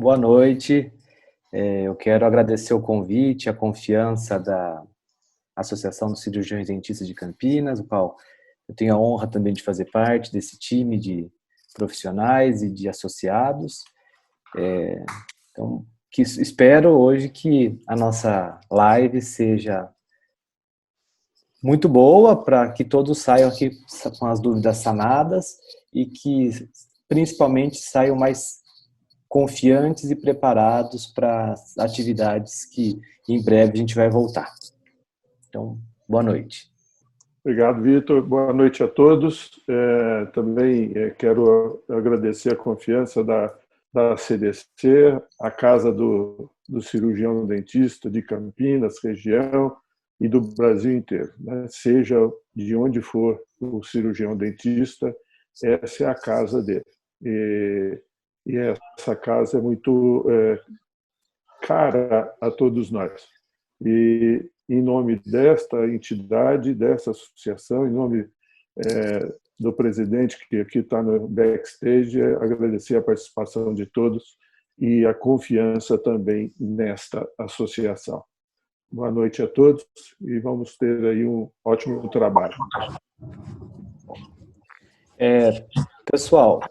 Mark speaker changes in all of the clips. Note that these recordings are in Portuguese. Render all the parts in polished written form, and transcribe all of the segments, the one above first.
Speaker 1: Boa noite. Eu quero agradecer o convite, a confiança da Associação dos Cirurgiões Dentistas de Campinas, o qual eu tenho a honra também de fazer parte desse time de profissionais e de associados. Então, espero hoje que a nossa live seja muito boa, para que todos saiam aqui com as dúvidas sanadas e que, principalmente, saiam mais confiantes e preparados para as atividades que em breve a gente vai voltar. Então, boa noite.
Speaker 2: Obrigado, Vitor. Boa noite a todos. Também quero agradecer a confiança da CDC, a Casa do Cirurgião Dentista de Campinas, região e do Brasil inteiro. Né? Seja de onde for o cirurgião dentista, essa é a casa dele. E essa casa é muito cara a todos nós. E em nome desta entidade, dessa associação, em nome do presidente que aqui está no backstage, agradecer a participação de todos e a confiança também nesta associação. Boa noite a todos e vamos ter aí um ótimo trabalho.
Speaker 1: Pessoal,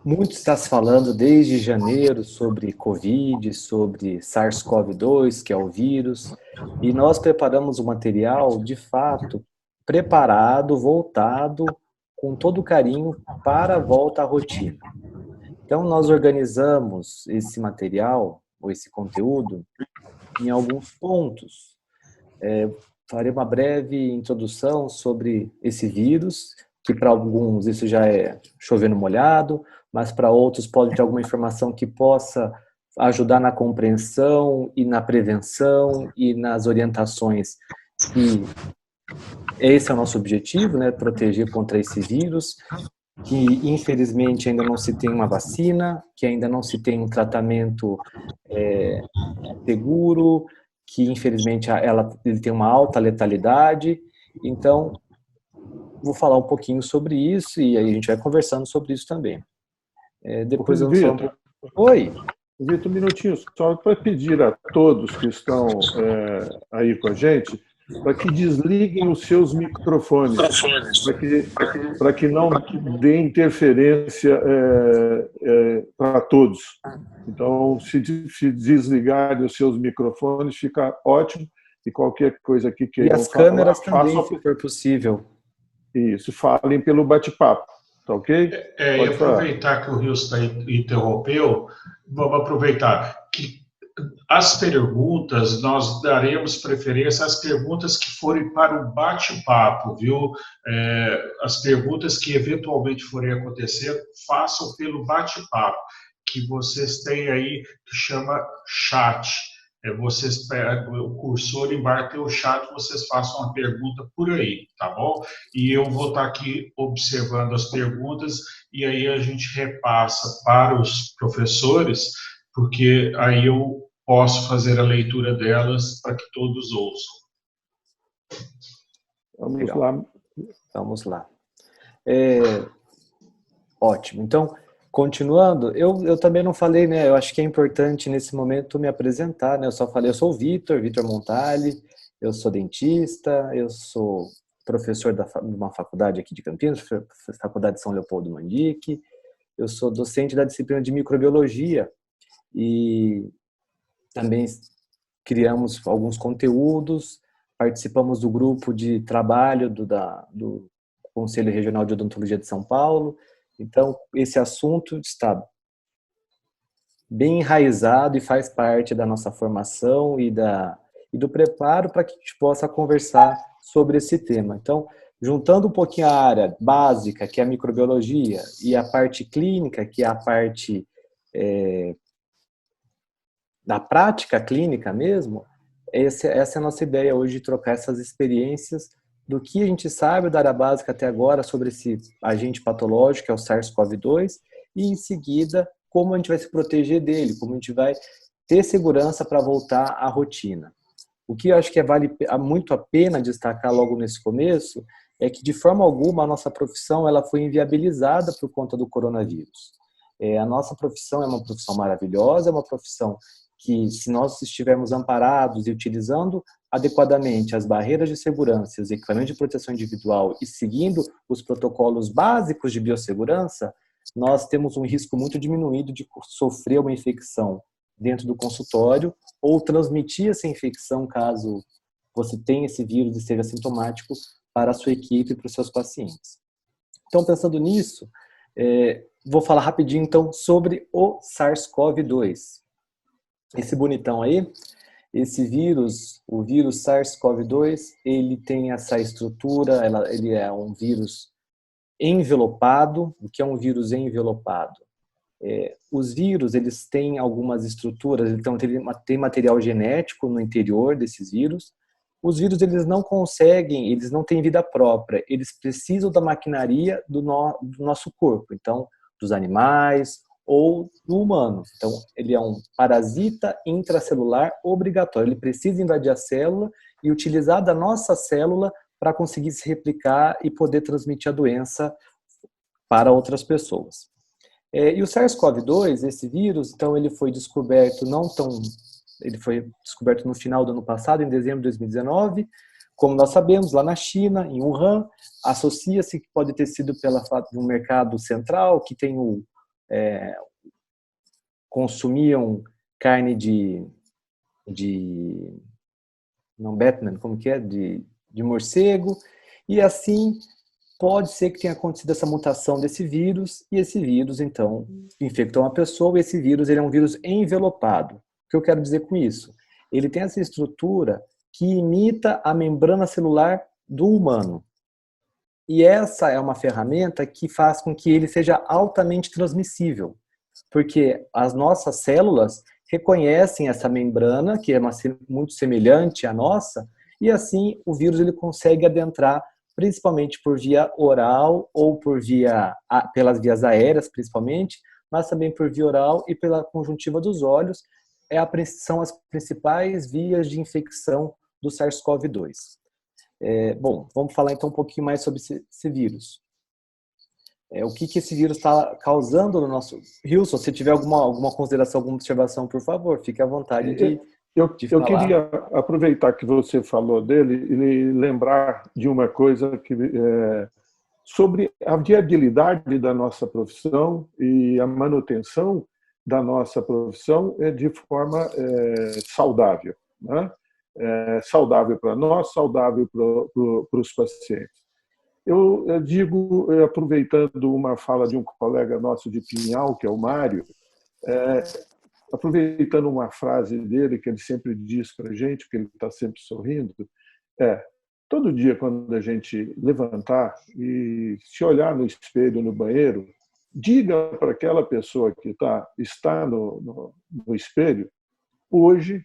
Speaker 1: muito está se falando desde janeiro sobre Covid, sobre SARS-CoV-2, que é o vírus, e nós preparamos o material, de fato, preparado, voltado, com todo carinho, para a volta à rotina. Então, nós organizamos esse material, ou esse conteúdo, em alguns pontos. Farei uma breve introdução sobre esse vírus, que para alguns isso já é chover no molhado, mas para outros pode ter alguma informação que possa ajudar na compreensão e na prevenção e nas orientações. E esse é o nosso objetivo, né? Proteger contra esse vírus, que infelizmente ainda não se tem uma vacina, que ainda não se tem um tratamento seguro, que infelizmente ele tem uma alta letalidade. Então, vou falar um pouquinho sobre isso e aí a gente vai conversando sobre isso também. Depois eu vou falar Oi!
Speaker 2: Vitor, um minutinho, só para pedir a todos que estão aí com a gente, para que desliguem os seus microfones, para que não dê interferência para todos. Então, se desligarem os seus microfones, fica ótimo, e qualquer coisa aqui que
Speaker 1: e as câmeras também, se for possível.
Speaker 2: Isso, falem pelo bate-papo, tá ok?
Speaker 3: E aproveitar que o Rilson interrompeu, vamos aproveitar que as perguntas, nós daremos preferência às perguntas que forem para o bate-papo, viu? As perguntas que eventualmente forem acontecer, façam pelo bate-papo, que vocês têm aí, que chama chat. Vocês pegam o cursor, embarquem o chat, vocês façam uma pergunta por aí, tá bom? E eu vou estar aqui observando as perguntas e aí a gente repassa para os professores, porque aí eu posso fazer a leitura delas para que todos ouçam.
Speaker 2: Vamos lá.
Speaker 1: Vamos lá. Ótimo. Então, continuando, eu também não falei, né? Eu acho que é importante nesse momento me apresentar, né? Eu só falei, eu sou o Vitor Montali, eu sou dentista, eu sou professor de uma faculdade aqui de Campinas, Faculdade de São Leopoldo Mandique, eu sou docente da disciplina de microbiologia e também criamos alguns conteúdos, participamos do grupo de trabalho do Conselho Regional de Odontologia de São Paulo. Então, esse assunto está bem enraizado e faz parte da nossa formação e do preparo para que a gente possa conversar sobre esse tema. Então, juntando um pouquinho a área básica, que é a microbiologia, e a parte clínica, que é a parte da prática clínica mesmo, essa é a nossa ideia hoje, de trocar essas experiências do que a gente sabe da área básica até agora sobre esse agente patológico, que é o SARS-CoV-2, e em seguida, como a gente vai se proteger dele, como a gente vai ter segurança para voltar à rotina. O que eu acho que vale muito a pena destacar logo nesse começo é que, de forma alguma, a nossa profissão ela foi inviabilizada por conta do coronavírus. A nossa profissão é uma profissão maravilhosa, é uma profissão que, se nós estivermos amparados e utilizando adequadamente as barreiras de segurança, os equipamentos de proteção individual e seguindo os protocolos básicos de biossegurança, nós temos um risco muito diminuído de sofrer uma infecção dentro do consultório ou transmitir essa infecção, caso você tenha esse vírus e seja sintomático, para a sua equipe e para os seus pacientes. Então, pensando nisso, vou falar rapidinho, então, sobre o SARS-CoV-2. Esse bonitão aí, esse vírus, o vírus SARS-CoV-2, ele tem essa estrutura, ele é um vírus envelopado. O que é um vírus envelopado? Os vírus, eles têm algumas estruturas, então tem material genético no interior desses vírus. Os vírus, eles não conseguem, eles não têm vida própria, eles precisam da maquinaria do nosso corpo, então, dos animais ou do humano. Então, ele é um parasita intracelular obrigatório, ele precisa invadir a célula e utilizar da nossa célula para conseguir se replicar e poder transmitir a doença para outras pessoas. E o SARS-CoV-2, esse vírus, então, ele foi descoberto ele foi descoberto no final do ano passado, em dezembro de 2019, como nós sabemos, lá na China, em Wuhan. Associa-se que pode ter sido pelo fato de um mercado central que tem consumiam carne não Batman, como que é? De morcego, e assim pode ser que tenha acontecido essa mutação desse vírus, e esse vírus, então, infectou uma pessoa, e esse vírus ele é um vírus envelopado. O que eu quero dizer com isso? Ele tem essa estrutura que imita a membrana celular do humano. E essa é uma ferramenta que faz com que ele seja altamente transmissível, porque as nossas células reconhecem essa membrana, que é muito semelhante à nossa, e assim o vírus ele consegue adentrar principalmente por via oral ou pelas vias aéreas, principalmente, mas também por via oral e pela conjuntiva dos olhos. São as principais vias de infecção do SARS-CoV-2. Bom, vamos falar então um pouquinho mais sobre esse vírus. O que esse vírus está causando no nosso... Wilson, se tiver alguma consideração, alguma observação, por favor, fique à vontade de falar.
Speaker 2: Eu queria aproveitar que você falou dele e lembrar de uma coisa sobre a viabilidade da nossa profissão e a manutenção da nossa profissão de forma saudável, né? Saudável para nós, saudável para os pacientes. Eu digo, aproveitando uma fala de um colega nosso de Pinhal, que é o Mário, aproveitando uma frase dele, que ele sempre diz para a gente, que ele está sempre sorrindo, todo dia quando a gente levantar e se olhar no espelho no banheiro, diga para aquela pessoa que está no espelho: hoje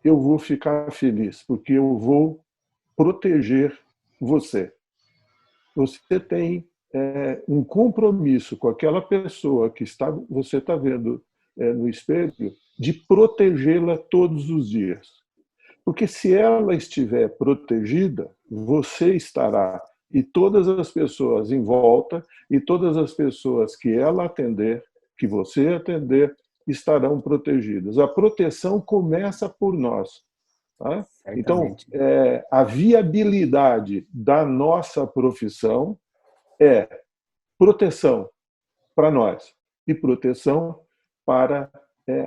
Speaker 2: eu vou ficar feliz, porque eu vou proteger você. Você tem um compromisso com aquela pessoa que você está vendo no espelho, de protegê-la todos os dias. Porque se ela estiver protegida, você estará, e todas as pessoas em volta, e todas as pessoas que ela atender, que você atender, estarão protegidas. A proteção começa por nós. Tá? Então, a viabilidade da nossa profissão é proteção para nós e proteção para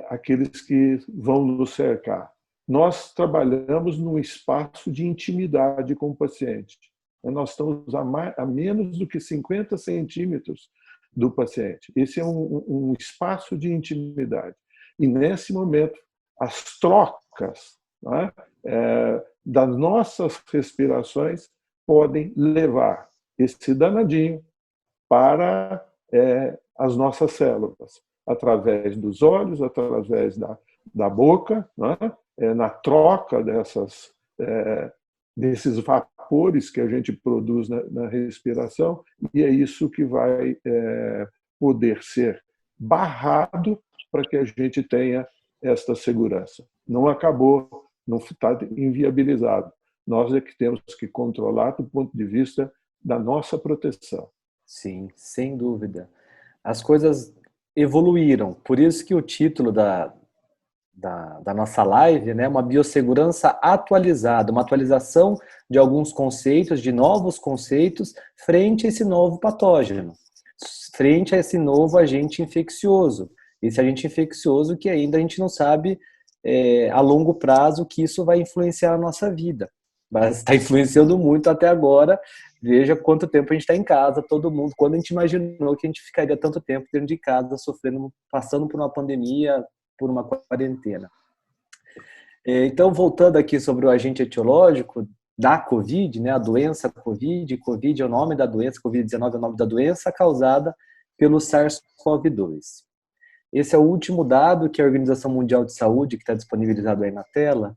Speaker 2: aqueles que vão nos cercar. Nós trabalhamos num espaço de intimidade com o paciente. Nós estamos a menos do que 50 centímetros do paciente. Esse é um espaço de intimidade. E, nesse momento, as trocas, né, das nossas respirações podem levar esse danadinho para as nossas células, através dos olhos, através da boca, né, na troca desses vapores que a gente produz na respiração, e é isso que vai poder ser barrado para que a gente tenha esta segurança. Não acabou, não está inviabilizado. Nós é que temos que controlar do ponto de vista da nossa proteção.
Speaker 1: Sim, sem dúvida. As coisas evoluíram. Por isso que o título da nossa live, né, uma biossegurança atualizada, uma atualização de alguns conceitos, de novos conceitos, frente a esse novo patógeno, frente a esse novo agente infeccioso. Esse agente infeccioso que ainda a gente não sabe a longo prazo que isso vai influenciar a nossa vida. Mas está influenciando muito até agora. Veja quanto tempo a gente está em casa, todo mundo. Quando a gente imaginou que a gente ficaria tanto tempo dentro de casa, sofrendo, passando por uma pandemia, por uma quarentena. Então, voltando aqui sobre o agente etiológico da COVID, né, a doença COVID, COVID é o nome da doença, COVID-19 é o nome da doença causada pelo SARS-CoV-2. Esse é o último dado que a Organização Mundial de Saúde, que está disponibilizado aí na tela,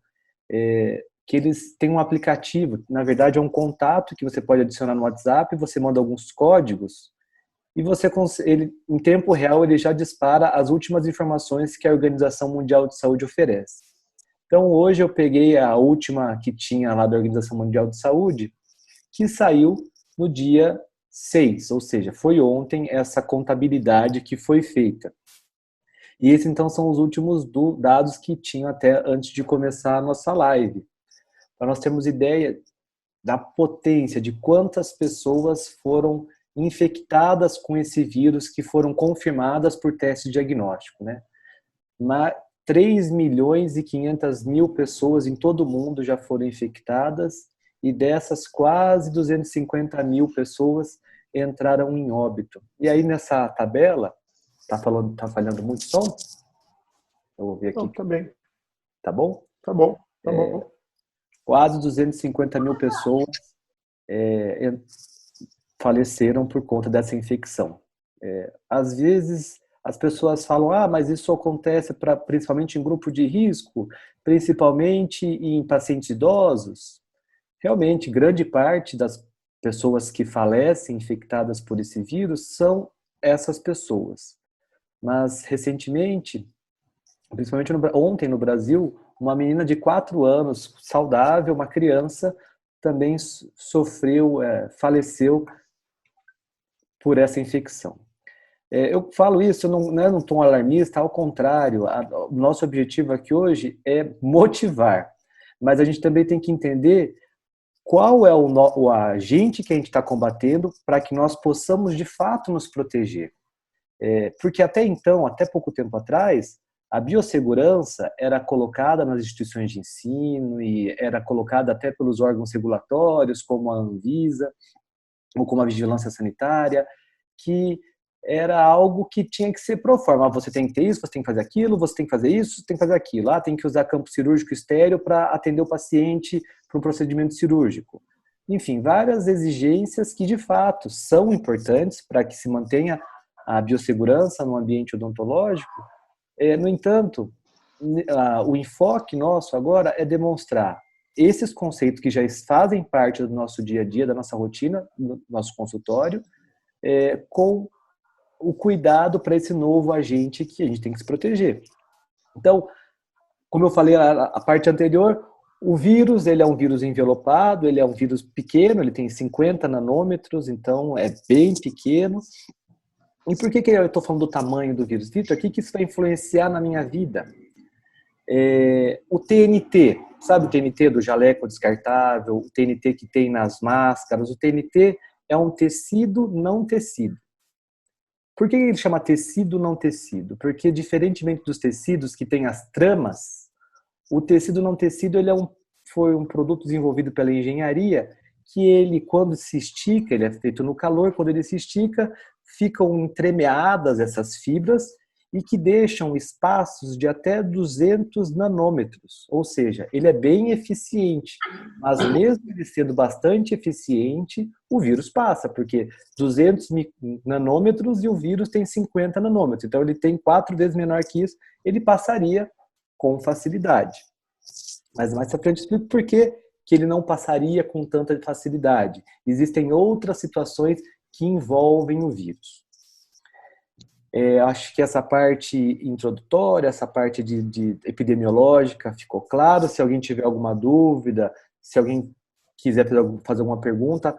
Speaker 1: que eles têm um aplicativo, na verdade é um contato que você pode adicionar no WhatsApp, você manda alguns códigos e ele, em tempo real ele já dispara as últimas informações que a Organização Mundial de Saúde oferece. Então hoje eu peguei a última que tinha lá da Organização Mundial de Saúde, que saiu no dia 6, ou seja, foi ontem essa contabilidade que foi feita. E esses então são os últimos dados que tinham até antes de começar a nossa live. Para nós termos ideia da potência de quantas pessoas foram infectadas com esse vírus que foram confirmadas por teste diagnóstico, né? 3.500.000 pessoas em todo o mundo já foram infectadas e dessas quase 250.000 pessoas entraram em óbito. E aí nessa tabela, tá falhando muito som? Eu vou ver aqui.
Speaker 2: Não, tá bem.
Speaker 1: Tá bom?
Speaker 2: Tá bom, tá bom.
Speaker 1: Quase 250.000 pessoas faleceram por conta dessa infecção. Às vezes as pessoas falam, mas isso acontece principalmente em grupo de risco, principalmente em pacientes idosos. Realmente, grande parte das pessoas que falecem infectadas por esse vírus são essas pessoas. Mas recentemente, principalmente ontem no Brasil, uma menina de 4 anos, saudável, uma criança, também faleceu por essa infecção. Eu falo isso não é num tom alarmista, ao contrário, o nosso objetivo aqui hoje é motivar, mas a gente também tem que entender qual é o agente que a gente está combatendo para que nós possamos de fato nos proteger. Porque até então, até pouco tempo atrás, a biossegurança era colocada nas instituições de ensino e era colocada até pelos órgãos regulatórios, como a Anvisa, ou como a Vigilância Sanitária, que era algo que tinha que ser pro forma. Você tem que ter isso, você tem que fazer aquilo, você tem que fazer isso, você tem que fazer aquilo. Tem que usar campo cirúrgico estéril para atender o paciente para um procedimento cirúrgico. Enfim, várias exigências que, de fato, são importantes para que se mantenha a biossegurança no ambiente odontológico. No entanto, o enfoque nosso agora é demonstrar esses conceitos que já fazem parte do nosso dia a dia, da nossa rotina, do nosso consultório, com o cuidado para esse novo agente que a gente tem que se proteger. Então, como eu falei a parte anterior, o vírus, ele é um vírus envelopado, ele é um vírus pequeno, ele tem 50 nanômetros, então é bem pequeno. E por que eu estou falando do tamanho do vírus? Vitor, o que isso vai influenciar na minha vida? O TNT, sabe o TNT do jaleco descartável, o TNT que tem nas máscaras? O TNT é um tecido não tecido. Por que ele chama tecido não tecido? Porque, diferentemente dos tecidos que têm as tramas, o tecido não tecido foi um produto desenvolvido pela engenharia que ele, quando se estica, ele é feito no calor, quando ele se estica, ficam entremeadas essas fibras e que deixam espaços de até 200 nanômetros. Ou seja, ele é bem eficiente, mas mesmo ele sendo bastante eficiente, o vírus passa, porque 200 nanômetros e o vírus tem 50 nanômetros. Então ele tem 4 vezes menor que isso, ele passaria com facilidade. Mas mais pra frente eu explico por que ele não passaria com tanta facilidade. Existem outras situações que envolvem o vírus. Acho que essa parte introdutória, essa parte de epidemiológica ficou claro. Se alguém tiver alguma dúvida, se alguém quiser fazer alguma pergunta,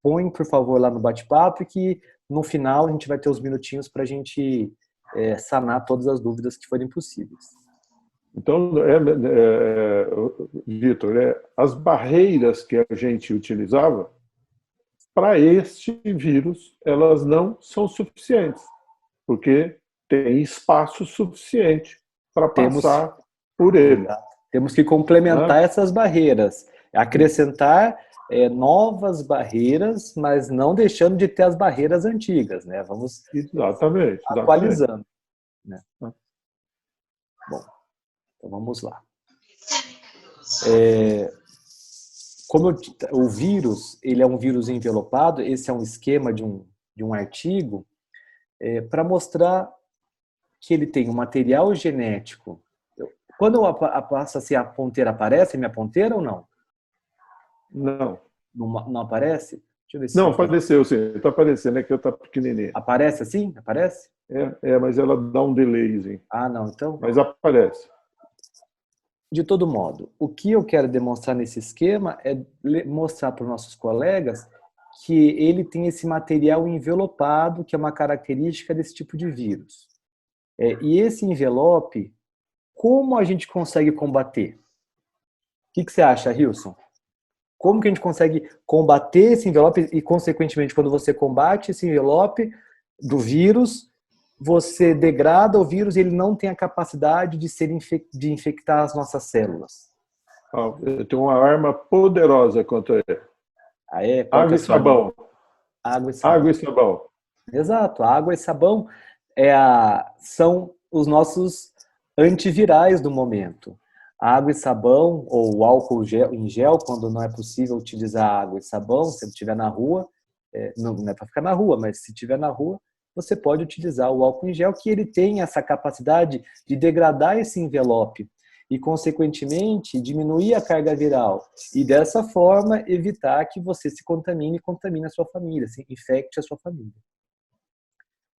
Speaker 1: põe, por favor, lá no bate-papo, que no final a gente vai ter os minutinhos para a gente sanar todas as dúvidas que forem possíveis.
Speaker 2: Então, Vitor, as barreiras que a gente utilizava, para este vírus, elas não são suficientes, porque tem espaço suficiente para passar por ele.
Speaker 1: Temos que complementar essas barreiras, acrescentar novas barreiras, mas não deixando de ter as barreiras antigas, né? Vamos atualizando. Né? Bom, então vamos lá. Como o vírus, ele é um vírus envelopado, esse é um esquema de um artigo, para mostrar que ele tem um material genético. Quando eu passo assim, a ponteira aparece, minha ponteira ou não?
Speaker 2: Não.
Speaker 1: Não aparece? Deixa eu ver se
Speaker 2: não, apareceu sim. Está aparecendo, é que eu está pequenininha.
Speaker 1: Aparece assim? Aparece?
Speaker 2: Mas ela dá um delayzinho.
Speaker 1: Ah, não, então...
Speaker 2: Mas aparece.
Speaker 1: De todo modo, o que eu quero demonstrar nesse esquema é mostrar para os nossos colegas que ele tem esse material envelopado, que é uma característica desse tipo de vírus. E esse envelope, como a gente consegue combater? O que você acha, Hilson? Como que a gente consegue combater esse envelope e, consequentemente, quando você combate esse envelope do vírus, você degrada o vírus e ele não tem a capacidade de infectar as nossas células?
Speaker 2: Eu tenho uma arma poderosa contra ele. Água e sabão.
Speaker 1: Água e sabão.
Speaker 2: Água e sabão.
Speaker 1: Exato. Água e sabão são os nossos antivirais do momento. Água e sabão, ou álcool em gel, quando não é possível utilizar água e sabão, se estiver na rua, não é para ficar na rua, mas se estiver na rua, você pode utilizar o álcool em gel, que ele tem essa capacidade de degradar esse envelope e, consequentemente, diminuir a carga viral. E, dessa forma, evitar que você se contamine e contamine a sua família, assim, infecte a sua família.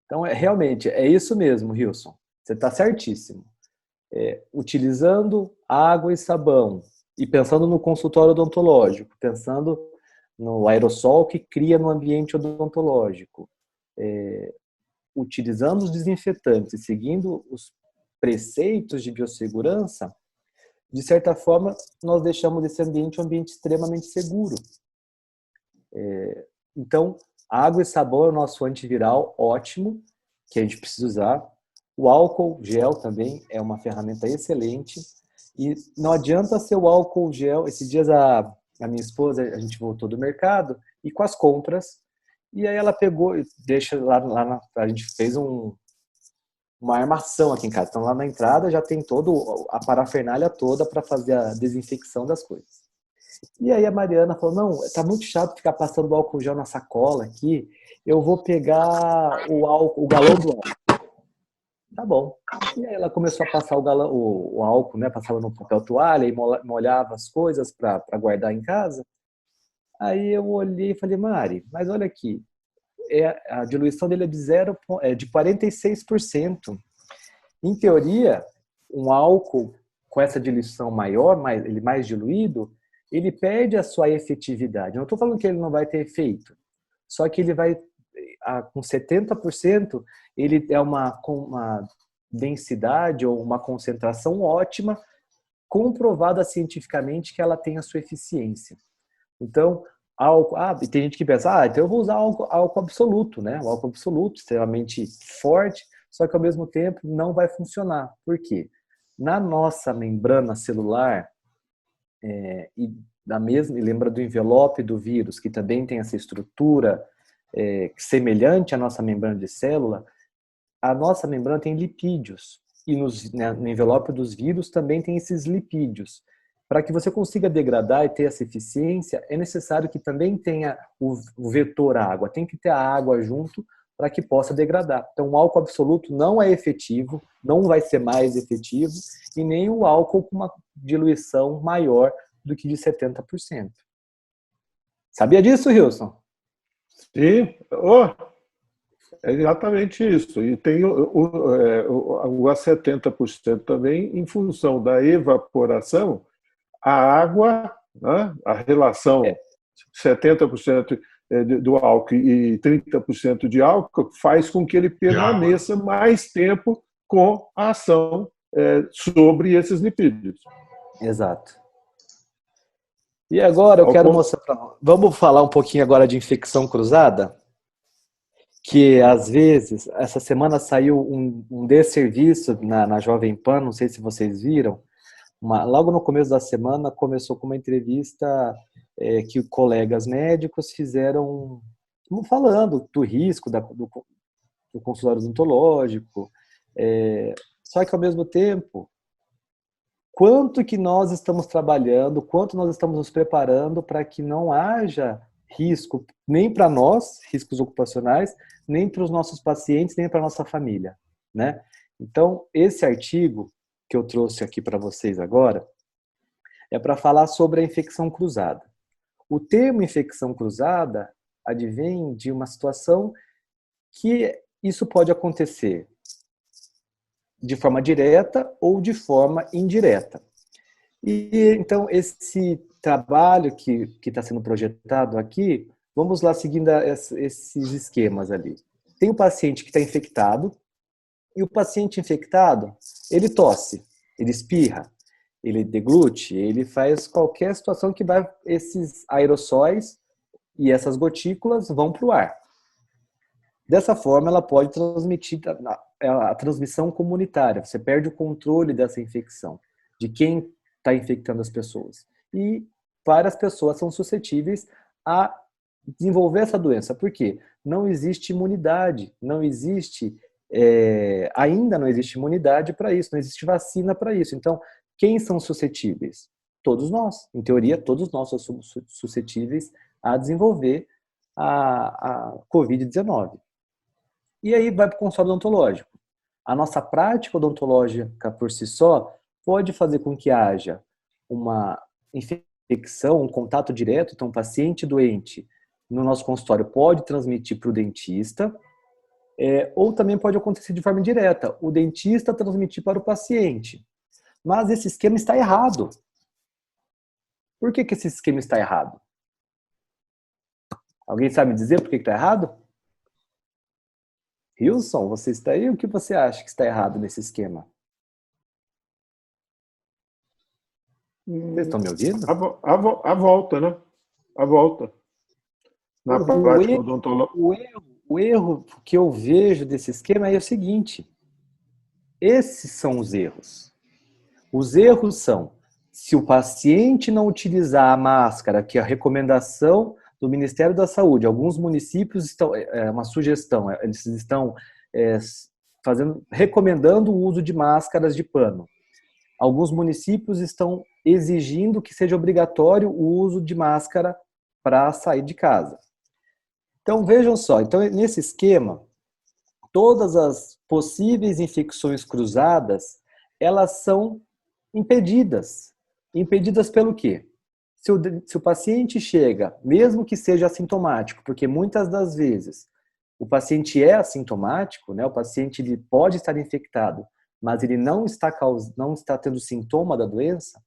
Speaker 1: Então, realmente, é isso mesmo, Hilson. Você está certíssimo. Utilizando água e sabão e pensando no consultório odontológico, pensando no aerossol que cria no ambiente odontológico, utilizando os desinfetantes e seguindo os preceitos de biossegurança, de certa forma, nós deixamos esse ambiente um ambiente extremamente seguro. Então, água e sabão é o nosso antiviral ótimo, que a gente precisa usar. O álcool gel também é uma ferramenta excelente. E não adianta ser o álcool gel. Esses dias a minha esposa, a gente voltou do mercado e com as compras. E aí ela pegou, deixa lá a gente fez uma armação aqui em casa. Então lá na entrada já tem toda a parafernália toda para fazer a desinfecção das coisas. E aí a Mariana falou, não, tá muito chato ficar passando o álcool gel na sacola aqui. Eu vou pegar o galão do álcool. Tá bom. E aí ela começou a passar o álcool, né? Passava no papel toalha e molhava as coisas para guardar em casa. Aí eu olhei e falei, Mari, mas olha aqui, a diluição dele é de 46%. Em teoria, um álcool com essa diluição maior, ele mais diluído, ele perde a sua efetividade. Eu não estou falando que ele não vai ter efeito, só que ele vai, com 70%, ele é uma densidade ou uma concentração ótima, comprovada cientificamente que ela tem a sua eficiência. Então, álcool, e tem gente que pensa, então eu vou usar álcool absoluto, né? O álcool absoluto, extremamente forte, só que ao mesmo tempo não vai funcionar. Por quê? Na nossa membrana celular, e lembra do envelope do vírus, que também tem essa estrutura semelhante à nossa membrana de célula, a nossa membrana tem lipídios. E no envelope dos vírus também tem esses lipídios. Para que você consiga degradar e ter essa eficiência, é necessário que também tenha o vetor água. Tem que ter a água junto para que possa degradar. Então, o álcool absoluto não é efetivo, não vai ser mais efetivo, e nem o álcool com uma diluição maior do que de 70%. Sabia disso, Hilson?
Speaker 2: Sim. É exatamente isso. E tem o a 70% também, em função da evaporação, a água, né, a relação 70% do álcool e 30% de álcool faz com que ele permaneça mais tempo com a ação sobre esses lipídios.
Speaker 1: Exato. E agora eu quero mostrar vamos falar um pouquinho agora de infecção cruzada, que às vezes, essa semana saiu um desserviço na Jovem Pan, não sei se vocês viram, logo no começo da semana começou com uma entrevista que colegas médicos fizeram, falando do risco do consultório odontológico, só que ao mesmo tempo, quanto que nós estamos trabalhando, quanto nós estamos nos preparando para que não haja risco, nem para nós, riscos ocupacionais, nem para os nossos pacientes, nem para a nossa família, né? Então, esse artigo que eu trouxe aqui para vocês agora é para falar sobre a infecção cruzada. O termo infecção cruzada advém de uma situação que isso pode acontecer de forma direta ou de forma indireta. E então esse trabalho que está sendo projetado aqui, vamos lá seguindo esses esquemas ali. Tem o paciente que está infectado, e o paciente infectado, ele tosse, ele espirra, ele deglute, ele faz qualquer situação que vai, esses aerossóis e essas gotículas vão para o ar. Dessa forma, ela pode transmitir a transmissão comunitária. Você perde o controle dessa infecção, de quem está infectando as pessoas. E várias pessoas são suscetíveis a desenvolver essa doença. Por quê? Não existe imunidade, ainda não existe imunidade para isso, não existe vacina para isso. Então, quem são suscetíveis? Todos nós. Em teoria, todos nós somos suscetíveis a desenvolver a Covid-19. E aí vai para o consultório odontológico. A nossa prática odontológica por si só pode fazer com que haja uma infecção, um contato direto. Então, um paciente doente no nosso consultório pode transmitir para o dentista, ou também pode acontecer de forma indireta, o dentista transmitir para o paciente. Mas esse esquema está errado. Por que esse esquema está errado? Alguém sabe dizer por que está errado? Wilson, você está aí? O que você acha que está errado nesse esquema? Vocês estão me ouvindo?
Speaker 2: A volta, né? A volta. Na prática odontológica.
Speaker 1: O erro que eu vejo desse esquema é o seguinte. Esses são os erros. Os erros são, se o paciente não utilizar a máscara, que é a recomendação do Ministério da Saúde, alguns municípios estão, uma sugestão, eles estão recomendando o uso de máscaras de pano. Alguns municípios estão exigindo que seja obrigatório o uso de máscara para sair de casa. Então, vejam só, nesse esquema, todas as possíveis infecções cruzadas, elas são impedidas. Impedidas pelo quê? Se o paciente chega, mesmo que seja assintomático, porque muitas das vezes o paciente é assintomático, né? O paciente ele pode estar infectado, mas ele não está tendo sintoma da doença,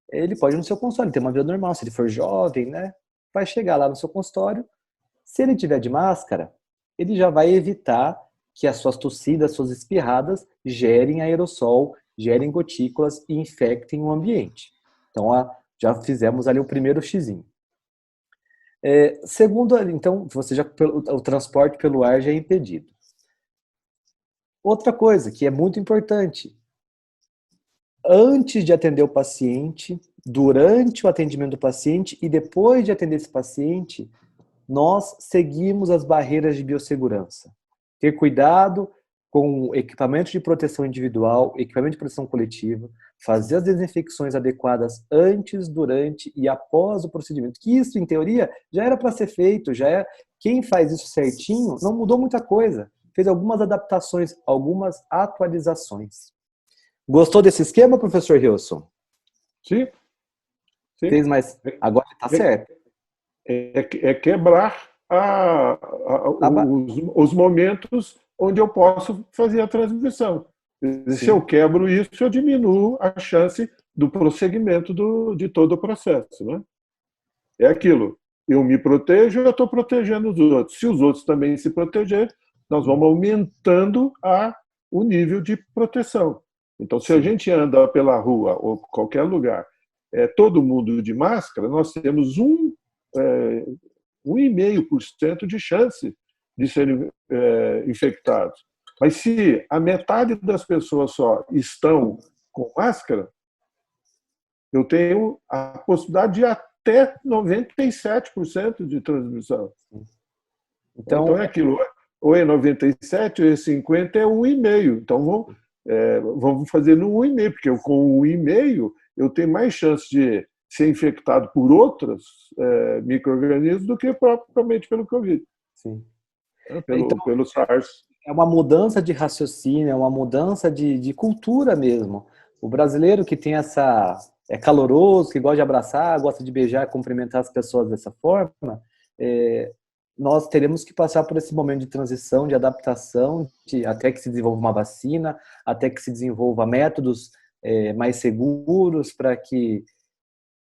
Speaker 1: ele pode ir no seu consultório, ter uma vida normal. Se ele for jovem, né? Vai chegar lá no seu consultório. Se ele tiver de máscara, ele já vai evitar que as suas tossidas, as suas espirradas gerem aerossol, gerem gotículas e infectem o ambiente. Então, já fizemos ali o primeiro xizinho. Segundo, então, o transporte pelo ar já é impedido. Outra coisa que é muito importante, antes de atender o paciente, durante o atendimento do paciente e depois de atender esse paciente, nós seguimos as barreiras de biossegurança. Ter cuidado com equipamento de proteção individual, equipamento de proteção coletiva, fazer as desinfecções adequadas antes, durante e após o procedimento. Que isso, em teoria, já era para ser feito, quem faz isso certinho não mudou muita coisa. Fez algumas adaptações, algumas atualizações. Gostou desse esquema, professor Wilson?
Speaker 2: Sim.
Speaker 1: Fez mais. Agora está certo.
Speaker 2: É quebrar os momentos onde eu posso fazer a transmissão. Se eu quebro isso, eu diminuo a chance do prosseguimento de todo o processo, né? É aquilo. eu me protejo, eu estou protegendo os outros. Se os outros também se protegerem, nós vamos aumentando o nível de proteção. Então, se a gente anda pela rua ou qualquer lugar, todo mundo de máscara, nós temos 1,5% de chance de serem infectados. Mas se a metade das pessoas só estão com máscara, eu tenho a possibilidade de até 97% de transmissão. Então é aquilo, ou é 97, ou é 50, é 1,5. Então vamos fazer no 1,5, porque com 1,5 eu tenho mais chance de ser infectado por outros micro-organismos do que propriamente pelo Covid.
Speaker 1: Sim.
Speaker 2: Pelo SARS.
Speaker 1: É uma mudança de raciocínio, é uma mudança de cultura mesmo. O brasileiro que tem é caloroso, que gosta de abraçar, gosta de beijar, cumprimentar as pessoas dessa forma, nós teremos que passar por esse momento de transição, de adaptação, até que se desenvolva uma vacina, até que se desenvolva métodos mais seguros para que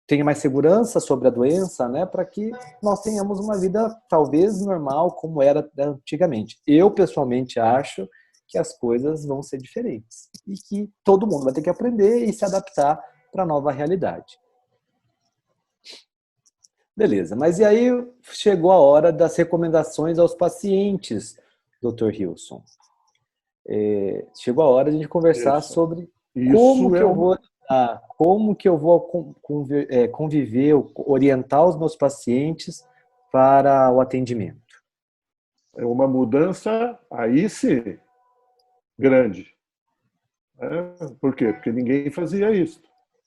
Speaker 1: tenha mais segurança sobre a doença, né, para que nós tenhamos uma vida talvez normal como era antigamente. Eu, pessoalmente, acho que as coisas vão ser diferentes e que todo mundo vai ter que aprender e se adaptar para a nova realidade. Beleza, mas e aí chegou a hora das recomendações aos pacientes, Dr. Hilson. Chegou a hora de a gente conversar sobre como que eu vou conviver, orientar os meus pacientes para o atendimento.
Speaker 2: É uma mudança, aí sim, grande. Por quê? Porque ninguém fazia isso.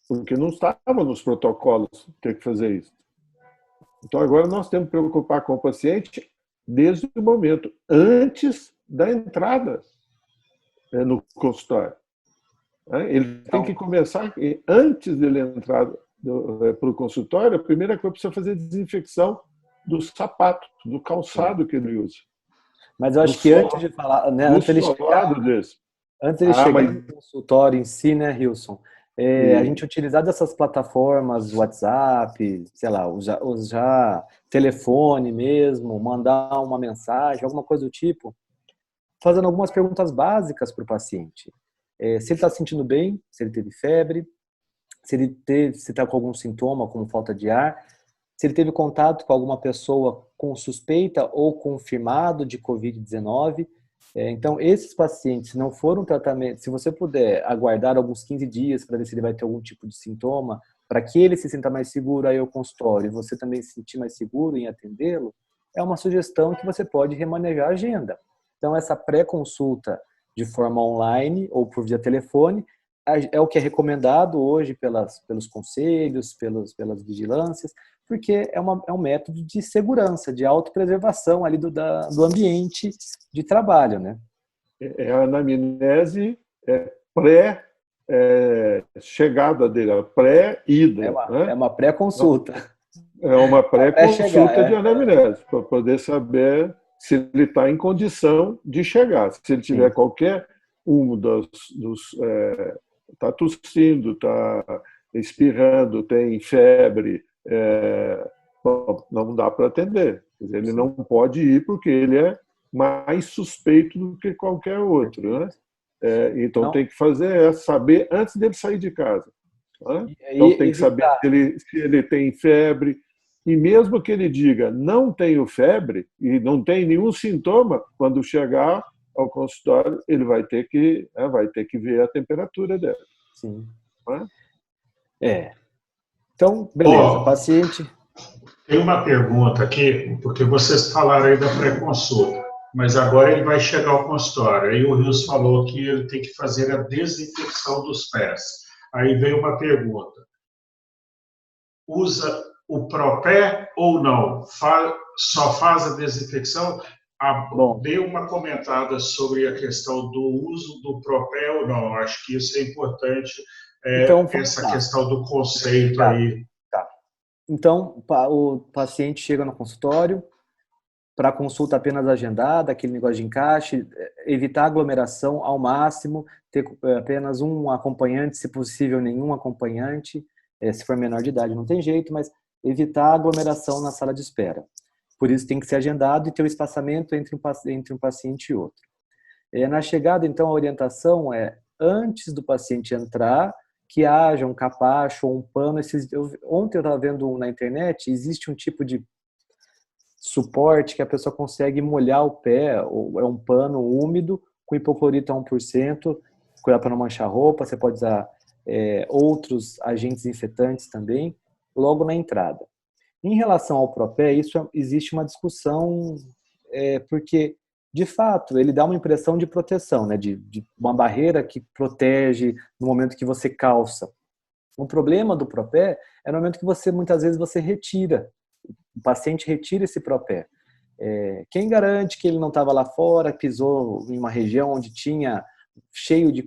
Speaker 2: Porque não estava nos protocolos ter que fazer isso. Então, agora nós temos que preocupar com o paciente desde o momento, antes da entrada no consultório. Ele tem que começar, antes dele entrar para o consultório, a primeira coisa precisa fazer desinfecção do sapato, do calçado que ele usa.
Speaker 1: Mas eu acho que antes de falar, né, antes ele chegar no consultório em si, né, Hilson, a gente utilizar dessas plataformas, WhatsApp, sei lá, usar telefone mesmo, mandar uma mensagem, alguma coisa do tipo, fazendo algumas perguntas básicas para o paciente. Se ele está se sentindo bem, se ele teve febre, se ele está com algum sintoma, como falta de ar, se ele teve contato com alguma pessoa com suspeita ou confirmado de Covid-19. Então, esses pacientes, se não for um tratamento, se você puder aguardar alguns 15 dias para ver se ele vai ter algum tipo de sintoma, para que ele se sinta mais seguro aí ao consultório e você também se sentir mais seguro em atendê-lo, é uma sugestão que você pode remanejar a agenda. Então, essa pré-consulta de forma online ou por via telefone é o que é recomendado hoje pelos conselhos, pelas vigilâncias, porque é um método de segurança, de autopreservação ali do ambiente de trabalho, né?
Speaker 2: É a anamnese pré-chegada dele, a pré-ida.
Speaker 1: É uma pré-consulta.
Speaker 2: É uma pré-consulta de anamnese, para poder saber se ele está em condição de chegar. Se ele tiver qualquer está tossindo, está espirrando, tem febre, não dá para atender. Ele não pode ir porque ele é mais suspeito do que qualquer outro, né? Então tem que saber antes dele sair de casa. Né? Então tem que saber se ele tem febre. E mesmo que ele diga não tenho febre e não tem nenhum sintoma, quando chegar ao consultório ele vai ter que ver a temperatura dela.
Speaker 1: Sim. Então, beleza, paciente.
Speaker 3: Tem uma pergunta aqui, porque vocês falaram aí da pré-consulta, mas agora ele vai chegar ao consultório. Aí o Rios falou que ele tem que fazer a desinfecção dos pés. Aí veio uma pergunta. Usa o Propé ou não? Só faz a desinfecção? Dê uma comentada sobre a questão do uso do Propé ou não. Acho que isso é importante, então, essa questão do conceito aí.
Speaker 1: Tá. Então, o paciente chega no consultório, para consulta apenas agendada, aquele negócio de encaixe, evitar aglomeração ao máximo, ter apenas um acompanhante, se possível nenhum acompanhante, se for menor de idade não tem jeito, mas evitar aglomeração na sala de espera. Por isso tem que ser agendado e ter o espaçamento entre um paciente e outro. Na chegada, então, a orientação é, antes do paciente entrar, que haja um capacho ou um pano. Ontem eu estava vendo na internet, existe um tipo de suporte que a pessoa consegue molhar o pé, ou é um pano úmido com hipoclorito a 1%, cuidado para não manchar a roupa. Você pode usar outros agentes infetantes também, logo na entrada. Em relação ao propé, existe uma discussão, porque, de fato, ele dá uma impressão de proteção, né? de uma barreira que protege no momento que você calça. O problema do propé é no momento que muitas vezes você retira, o paciente retira esse propé. Quem garante que ele não estava lá fora, pisou em uma região onde tinha cheio de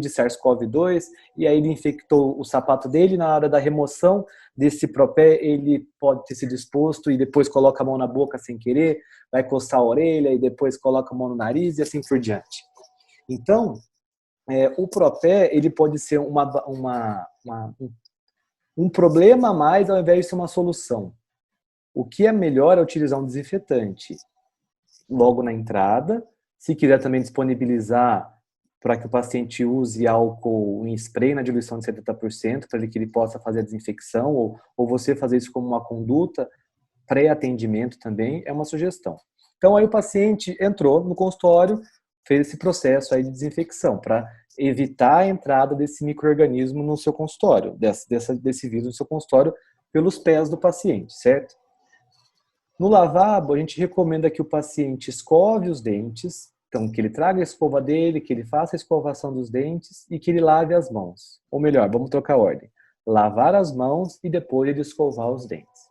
Speaker 1: SARS-CoV-2, e aí ele infectou o sapato dele. Na hora da remoção desse propé, ele pode ter sido exposto e depois coloca a mão na boca sem querer, vai coçar a orelha e depois coloca a mão no nariz e assim por diante. Então, o propé, ele pode ser um problema a mais ao invés de ser uma solução. O que é melhor é utilizar um desinfetante logo na entrada. Se quiser também disponibilizar para que o paciente use álcool em spray na diluição de 70%, para que ele possa fazer a desinfecção, ou você fazer isso como uma conduta pré-atendimento também, é uma sugestão. Então, aí o paciente entrou no consultório, fez esse processo aí de desinfecção, para evitar a entrada desse micro-organismo no seu consultório, desse vírus no seu consultório, pelos pés do paciente, certo? No lavabo, a gente recomenda que o paciente escove os dentes, então que ele traga a escova dele, que ele faça a escovação dos dentes e que ele lave as mãos. Ou melhor, vamos trocar a ordem. Lavar as mãos e depois ele escovar os dentes.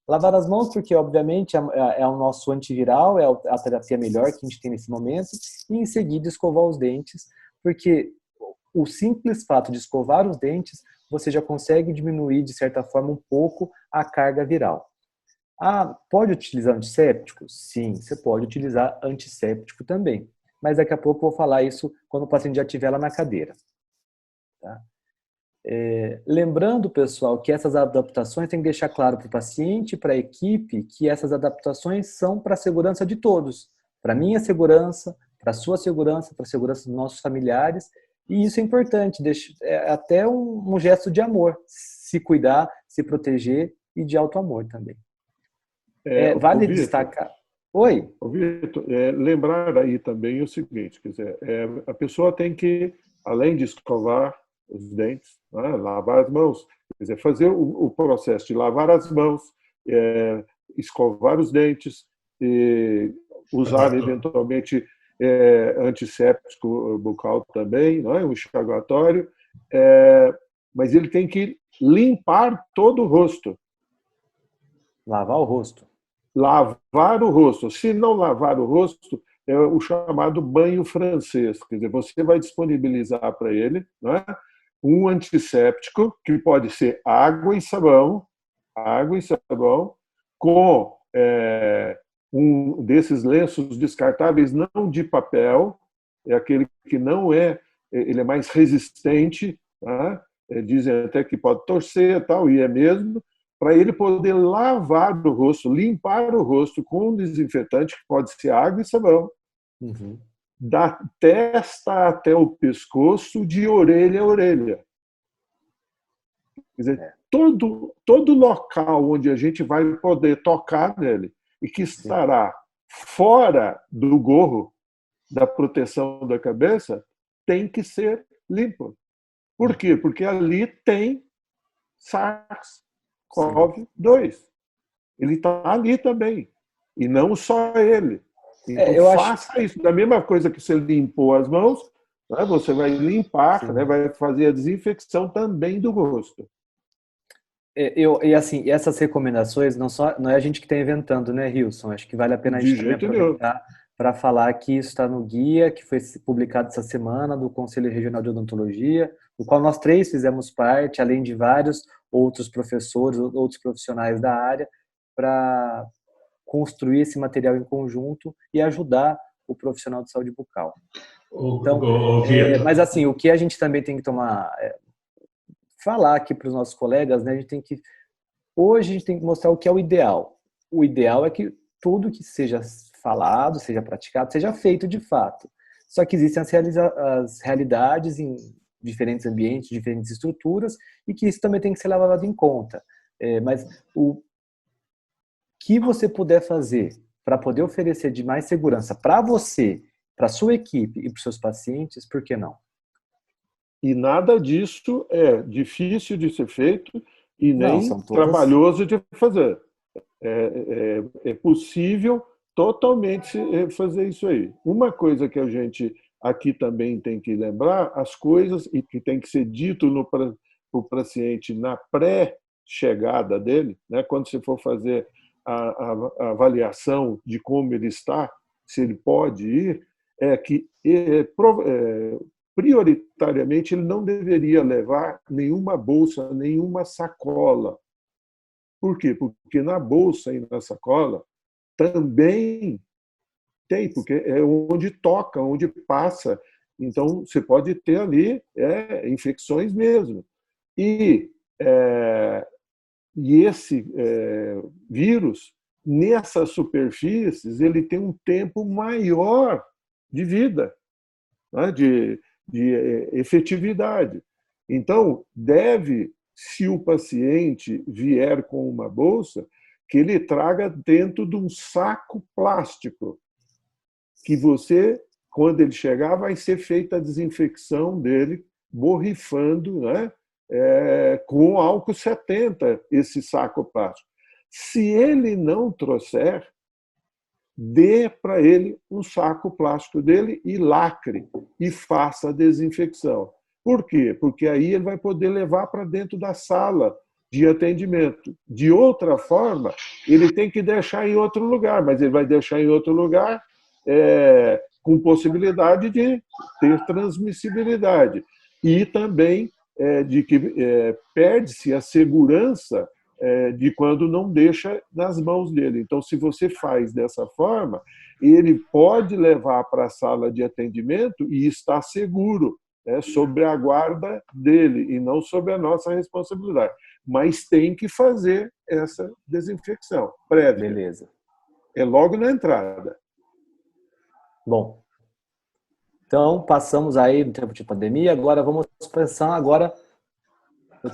Speaker 1: Lavar as mãos porque, obviamente, é o nosso antiviral, é a terapia melhor que a gente tem nesse momento, e em seguida escovar os dentes, porque o simples fato de escovar os dentes, você já consegue diminuir, de certa forma, um pouco a carga viral. Pode utilizar antisséptico? Sim, você pode utilizar antisséptico também. Mas daqui a pouco eu vou falar isso quando o paciente já estiver lá na cadeira. Tá? Lembrando, pessoal, que essas adaptações tem que deixar claro para o paciente, para a equipe, que essas adaptações são para a segurança de todos. Para a minha segurança, para a sua segurança, para a segurança dos nossos familiares. E isso é importante, é até um gesto de amor, se cuidar, se proteger e de auto amor também. Vale destacar. Oi?
Speaker 2: Vitor, lembrar aí também o seguinte, quer dizer, a pessoa tem que, além de escovar os dentes, né, lavar as mãos, quer dizer, fazer o processo de lavar as mãos, escovar os dentes, usar eventualmente antisséptico bucal também, né, um enxaguatório, mas ele tem que limpar todo o rosto.
Speaker 1: Lavar o rosto.
Speaker 2: Lavar o rosto. Se não lavar o rosto, é o chamado banho francês. Quer dizer, você vai disponibilizar para ele, né, um antisséptico, que pode ser água e sabão, com um desses lenços descartáveis, não de papel, é aquele que não ele é mais resistente, tá? Dizem até que pode torcer, tal, e é mesmo, para ele poder lavar o rosto, limpar o rosto com um desinfetante, que pode ser água e sabão, da testa até o pescoço, de orelha a orelha. Quer dizer, todo local onde a gente vai poder tocar nele e que estará fora do gorro da proteção da cabeça, tem que ser limpo. Por quê? Porque ali tem SARS-CoV-2. Ele está ali também. E não só ele. Então, faça isso. Da mesma coisa que você limpou as mãos, né, você vai limpar, né, vai fazer a desinfecção também do rosto.
Speaker 1: E assim, essas recomendações não é a gente que está inventando, né, Hilson? Acho que vale a pena a gente também aproveitar para falar que isso está no guia, que foi publicado essa semana, do Conselho Regional de Odontologia, do qual nós 3 fizemos parte, além de vários outros professores, outros profissionais da área, para construir esse material em conjunto e ajudar o profissional de saúde bucal. Então, mas assim, o que a gente também tem que falar aqui para os nossos colegas, né, a gente tem que Hoje a gente tem que mostrar o que é o ideal. O ideal é que tudo que seja falado, seja praticado, seja feito de fato. Só que existem as realidades em diferentes ambientes, diferentes estruturas, e que isso também tem que ser levado em conta. Mas o que você puder fazer para poder oferecer de mais segurança para você, para sua equipe e para os seus pacientes, por que não?
Speaker 2: E nada disso é difícil de ser feito e
Speaker 1: Não,
Speaker 2: nem
Speaker 1: são todas...
Speaker 2: trabalhoso de fazer. É possível totalmente fazer isso aí. Uma coisa que a gente aqui também tem que lembrar, as coisas e que tem que ser dito para o paciente na pré-chegada dele, né? Quando você for fazer a avaliação de como ele está, se ele pode ir, é que prioritariamente ele não deveria levar nenhuma bolsa, nenhuma sacola. Por quê? Porque na bolsa e na sacola também tem, porque é onde toca, onde passa. Então, você pode ter ali infecções mesmo. E esse vírus, nessas superfícies, ele tem um tempo maior de vida, né, de efetividade. Então, se o paciente vier com uma bolsa, que ele traga dentro de um saco plástico, que você, quando ele chegar, vai ser feita a desinfecção dele, borrifando, né, com álcool 70, esse saco plástico. Se ele não trouxer, dê para ele um saco plástico dele e lacre, e faça a desinfecção. Por quê? Porque aí ele vai poder levar para dentro da sala de atendimento. De outra forma, ele tem que deixar em outro lugar, mas ele vai deixar em outro lugar com possibilidade de ter transmissibilidade. E também de que perde-se a segurança de quando não deixa nas mãos dele. Então, se você faz dessa forma, ele pode levar para a sala de atendimento e está seguro, sobre a guarda dele e não sobre a nossa responsabilidade. Mas tem que fazer essa desinfecção prévia.
Speaker 1: Beleza.
Speaker 2: É logo na entrada.
Speaker 1: Bom, então passamos aí no tempo de pandemia, agora vamos pensar agora.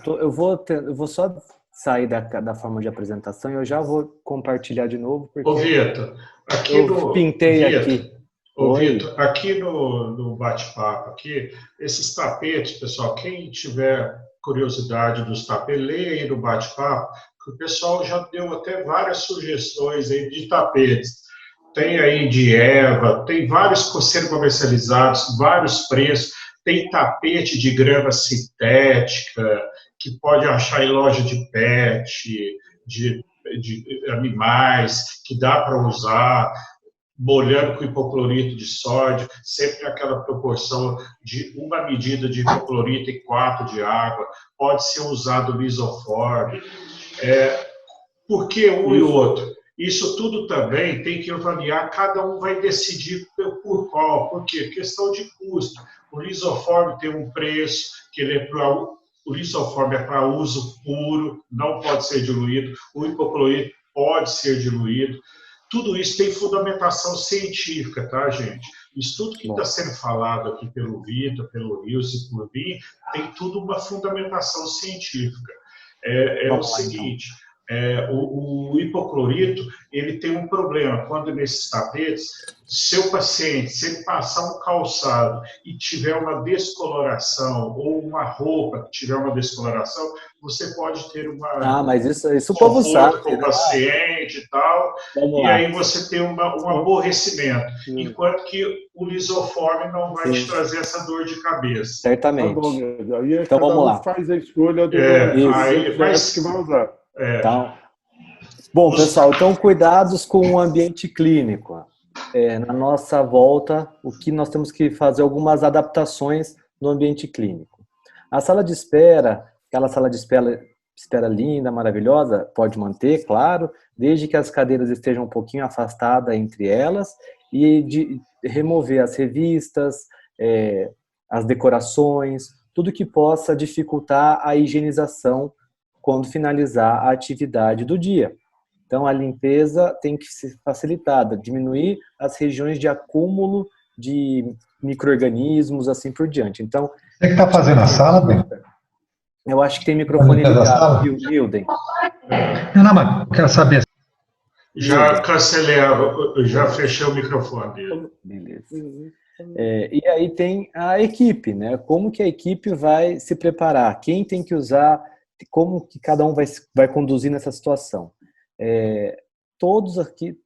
Speaker 1: Eu vou só sair da forma de apresentação e eu já vou compartilhar de novo, porque
Speaker 3: Ô, Vitor, aqui
Speaker 1: eu pintei
Speaker 3: Vitor,
Speaker 1: aqui.
Speaker 3: Ô, Vitor, aqui no bate-papo, aqui, esses tapetes, pessoal, quem tiver curiosidade dos tapetes, leia aí no bate-papo, que o pessoal já deu até várias sugestões aí de tapetes. Tem aí de Eva, tem vários sendo comercializados, vários preços, tem tapete de grama sintética, que pode achar em loja de pet, de animais, que dá para usar, molhando com hipoclorito de sódio, sempre aquela proporção de uma medida de hipoclorito e 4 de água, pode ser usado lisoforme. Por que um e o outro? Isso tudo também tem que avaliar, cada um vai decidir por qual, por quê? Questão de custo. O lisoforme tem um preço, que ele o lisoforme é para uso puro, não pode ser diluído, o hipoclorito pode ser diluído. Tudo isso tem fundamentação científica, tá, gente? Isso tudo que está sendo falado aqui pelo Vitor, pelo Nilson e por mim, tem tudo uma fundamentação científica. O seguinte, o hipoclorito, ele tem um problema. Quando nesses tapetes, seu paciente, se ele passar um calçado e tiver uma descoloração, ou uma roupa que tiver uma descoloração, você pode ter uma...
Speaker 1: mas isso o povo sabe.
Speaker 3: Com o paciente e tal, aí você tem um aborrecimento. Enquanto que o lisoforme não vai te trazer essa dor de cabeça.
Speaker 1: Certamente.
Speaker 2: Tá bom, aí
Speaker 1: então vamos lá.
Speaker 2: Faz a escolha do
Speaker 3: que vai
Speaker 2: usar.
Speaker 1: Então, bom, pessoal, então cuidados com o ambiente clínico. Na nossa volta, o que nós temos que fazer algumas adaptações no ambiente clínico. A sala de espera, aquela sala de espera linda, maravilhosa, pode manter, claro, desde que as cadeiras estejam um pouquinho afastadas entre elas e de remover as revistas, as decorações, tudo que possa dificultar a higienização quando finalizar a atividade do dia. Então, a limpeza tem que ser facilitada, diminuir as regiões de acúmulo de micro-organismos, assim por diante. Então,
Speaker 4: Você que está fazendo a sala, bem?
Speaker 1: eu acho que tem microfone ligado, Hilden.
Speaker 4: Não, mas eu quero saber.
Speaker 3: Já cancelei, já fechei o microfone dele.
Speaker 1: Beleza. E aí tem a equipe, né? Como que a equipe vai se preparar? Quem tem que usar? Como que cada um vai conduzir nessa situação? Todos aqui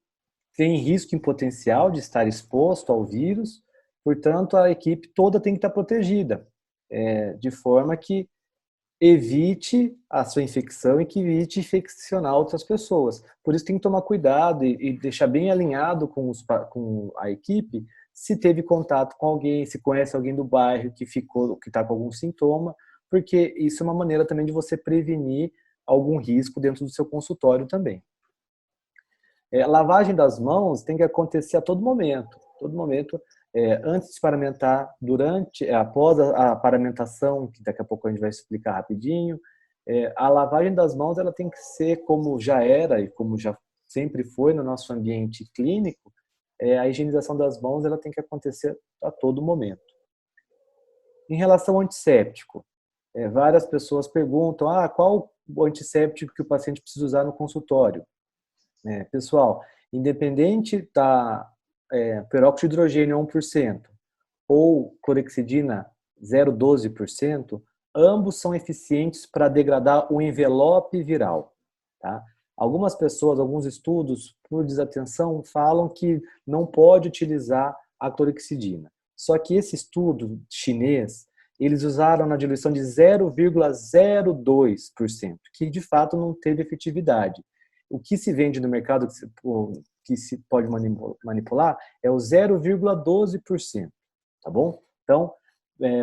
Speaker 1: têm risco em potencial de estar exposto ao vírus, portanto, a equipe toda tem que estar protegida, de forma que evite a sua infecção e que evite infeccionar outras pessoas. Por isso tem que tomar cuidado e deixar bem alinhado com a equipe se teve contato com alguém, se conhece alguém do bairro que está com algum sintoma, porque isso é uma maneira também de você prevenir algum risco dentro do seu consultório também. Lavagem das mãos tem que acontecer a todo momento. Antes de paramentar, após a paramentação, que daqui a pouco a gente vai explicar rapidinho. A lavagem das mãos ela tem que ser como já era e como já sempre foi no nosso ambiente clínico. A higienização das mãos ela tem que acontecer a todo momento. Em relação ao antisséptico, várias pessoas perguntam qual o antisséptico que o paciente precisa usar no consultório. Pessoal, independente da peróxido de hidrogênio 1% ou clorexidina 0,12%, ambos são eficientes para degradar o envelope viral. Tá? Algumas pessoas, alguns estudos, por desatenção, falam que não pode utilizar a clorexidina. Só que esse estudo chinês, eles usaram na diluição de 0,02%, que de fato não teve efetividade. O que se vende no mercado, que se pode manipular, é o 0,12%, tá bom? Então,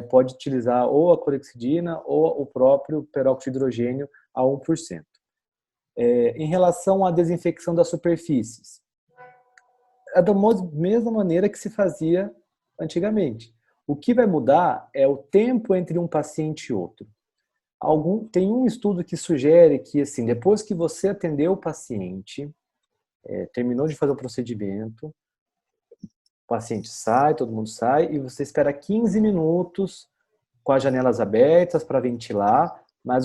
Speaker 1: pode utilizar ou a clorexidina ou o próprio peróxido de hidrogênio a 1%. Em relação à desinfecção das superfícies, é da mesma maneira que se fazia antigamente. O que vai mudar é o tempo entre um paciente e outro. Tem um estudo que sugere que, assim, depois que você atendeu o paciente, terminou de fazer o procedimento, o paciente sai, todo mundo sai, e você espera 15 minutos com as janelas abertas para ventilar, mas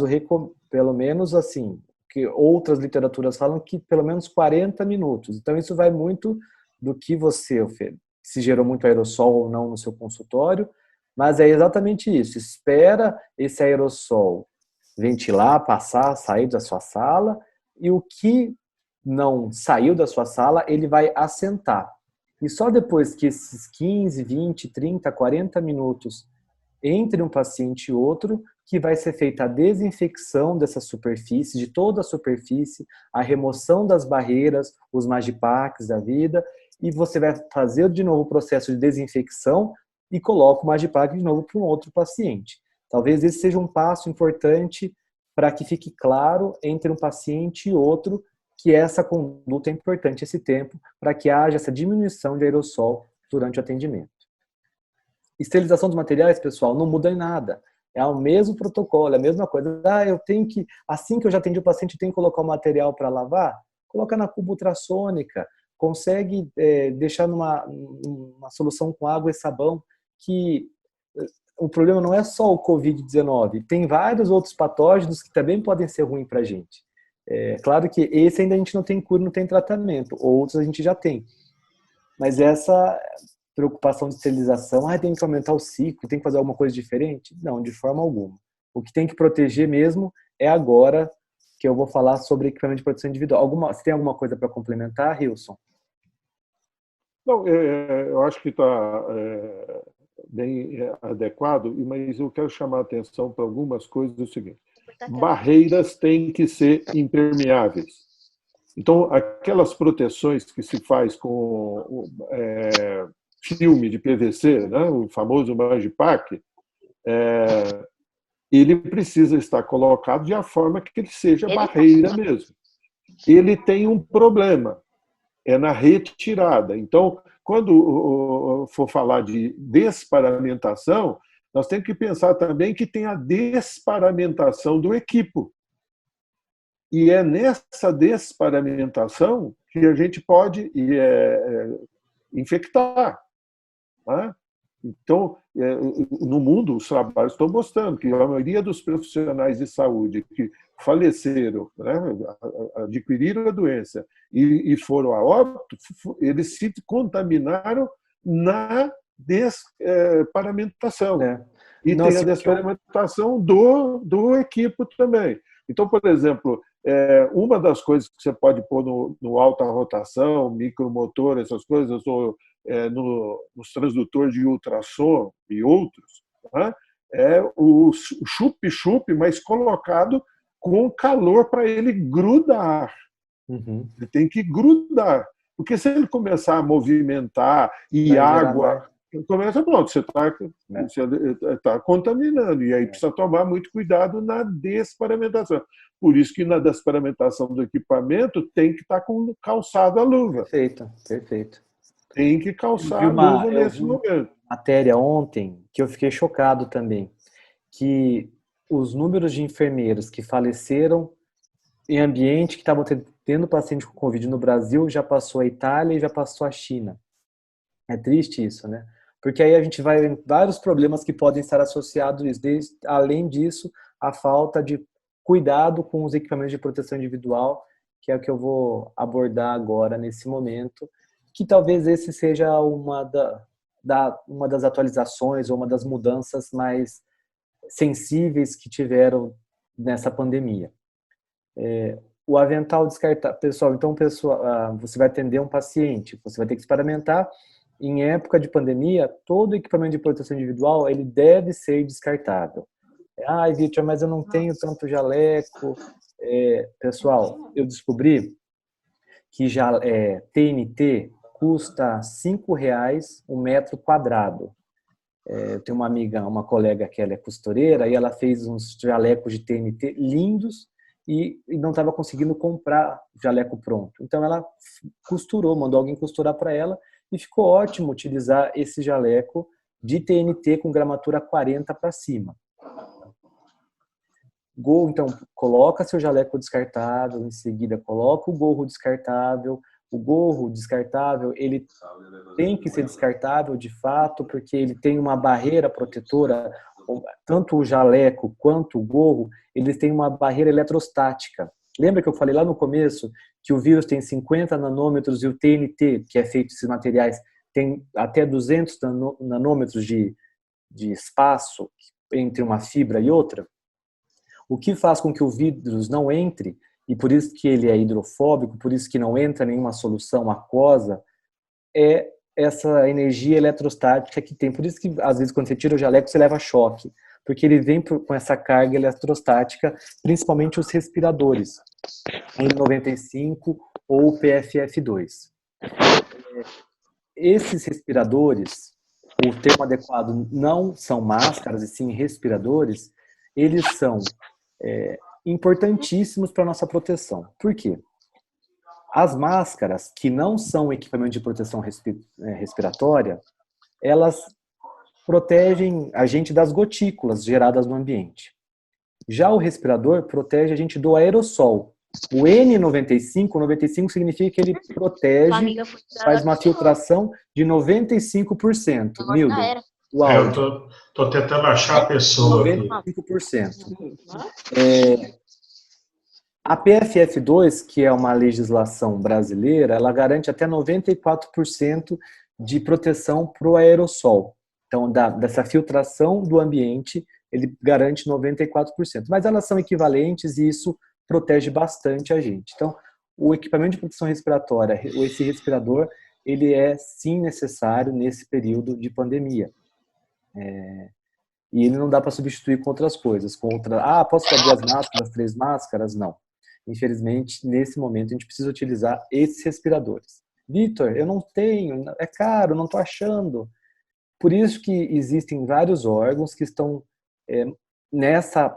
Speaker 1: pelo menos assim, que outras literaturas falam que pelo menos 40 minutos. Então isso vai muito do que você se gerou muito aerossol ou não no seu consultório, mas é exatamente isso, espera esse aerossol ventilar, passar, sair da sua sala, e o que não saiu da sua sala, ele vai assentar. E só depois que esses 15, 20, 30, 40 minutos entre um paciente e outro, que vai ser feita a desinfecção dessa superfície, de toda a superfície, a remoção das barreiras, os Magipacs da vida, e você vai fazer de novo o processo de desinfecção e coloca o Magipac de novo para um outro paciente. Talvez esse seja um passo importante para que fique claro entre um paciente e outro que essa conduta é importante, esse tempo, para que haja essa diminuição de aerossol durante o atendimento. Esterilização dos materiais, pessoal, não muda em nada. É o mesmo protocolo, é a mesma coisa. Eu tenho que, assim que eu já atendi o paciente, eu tenho que colocar o material para lavar? Coloca na cuba ultrassônica, consegue deixar numa solução com água e sabão, que o problema não é só o Covid-19, tem vários outros patógenos que também podem ser ruins para a gente. Claro que esse ainda a gente não tem cura, não tem tratamento, outros a gente já tem. Mas essa preocupação de esterilização, tem que aumentar o ciclo, tem que fazer alguma coisa diferente? Não, de forma alguma. O que tem que proteger mesmo é agora que eu vou falar sobre equipamento de proteção individual. Você tem alguma coisa para complementar, Hilson?
Speaker 2: Não, eu acho que está bem adequado, mas eu quero chamar a atenção para algumas coisas do seguinte. Barreiras têm que ser impermeáveis. Então, aquelas proteções que se faz com filme de PVC, né, o famoso Magipac, ele precisa estar colocado de uma forma que ele seja barreira mesmo. Ele tem um problema, é na retirada. Então, quando for falar de desparamentação, nós temos que pensar também que tem a desparamentação do equipo. E é nessa desparamentação que a gente pode infectar. Né? Então, no mundo, os trabalhos estão mostrando que a maioria dos profissionais de saúde que faleceram, né, adquiriram a doença e foram a óbito, eles se contaminaram na desparamentação. E tem a desparamentação do equipo também. Então, por exemplo, uma das coisas que você pode pôr no alta rotação, micromotor, essas coisas, ou nos transdutores de ultrassom e outros, né, é o chup-chup, mas colocado com calor para ele grudar.
Speaker 1: Uhum.
Speaker 2: Ele tem que grudar. Porque se ele começar a movimentar e água, começa, pronto, você está contaminando. E aí precisa tomar muito cuidado na desparamentação. Por isso que na desparamentação do equipamento tem que estar com calçado a luva.
Speaker 1: Perfeito, perfeito.
Speaker 2: Tem que calçar a luva nesse momento.
Speaker 1: Matéria ontem que eu fiquei chocado também, que os números de enfermeiros que faleceram em ambiente que estavam tendo paciente com Covid no Brasil já passou a Itália e já passou a China. É triste isso, né? Porque aí a gente vai em vários problemas que podem estar associados a isso. Além disso, a falta de cuidado com os equipamentos de proteção individual, que é o que eu vou abordar agora nesse momento, que talvez esse seja uma das atualizações ou uma das mudanças mais sensíveis que tiveram nessa pandemia. O avental descartável, pessoal, você vai atender um paciente, você vai ter que experimentar. Em época de pandemia, todo equipamento de proteção individual ele deve ser descartável. Ai, Vitor, mas eu não tenho tanto jaleco. Pessoal, eu descobri que TNT custa R$5 um metro quadrado. Eu tenho uma amiga, uma colega que ela é costureira e ela fez uns jalecos de TNT lindos e não estava conseguindo comprar jaleco pronto. Então ela costurou, mandou alguém costurar para ela e ficou ótimo utilizar esse jaleco de TNT com gramatura 40 para cima. Então, coloca seu jaleco descartável, em seguida coloca o gorro descartável. O gorro descartável, ele tem que ser descartável de fato, porque ele tem uma barreira protetora, tanto o jaleco quanto o gorro, eles têm uma barreira eletrostática. Lembra que eu falei lá no começo que o vírus tem 50 nanômetros e o TNT, que é feito desses materiais, tem até 200 nanômetros de espaço entre uma fibra e outra? O que faz com que o vírus não entre, e por isso que ele é hidrofóbico, por isso que não entra nenhuma solução aquosa, é essa energia eletrostática que tem. Por isso que, às vezes, quando você tira o jaleco, você leva choque, porque ele vem com essa carga eletrostática, principalmente os respiradores, N95 ou PFF2. Esses respiradores, o termo adequado não são máscaras, e sim respiradores, eles são importantíssimos para a nossa proteção. Por quê? As máscaras, que não são equipamento de proteção respiratória, elas protegem a gente das gotículas geradas no ambiente. Já o respirador protege a gente do aerossol. O N95, 95 significa que ele protege, faz uma filtração de 95%. Nildo, o áudio.
Speaker 3: Eu estou tentando achar a pessoa aqui.
Speaker 1: 95%. A PFF2, que é uma legislação brasileira, ela garante até 94% de proteção para o aerossol. Então, dessa filtração do ambiente, ele garante 94%. Mas elas são equivalentes e isso protege bastante a gente. Então, o equipamento de proteção respiratória, esse respirador, ele é sim necessário nesse período de pandemia. E ele não dá para substituir com outras coisas. Posso usar 2 máscaras, 3 máscaras? Não. Infelizmente, nesse momento, a gente precisa utilizar esses respiradores. Vitor, eu não tenho, é caro, não estou achando. Por isso que existem vários órgãos que estão,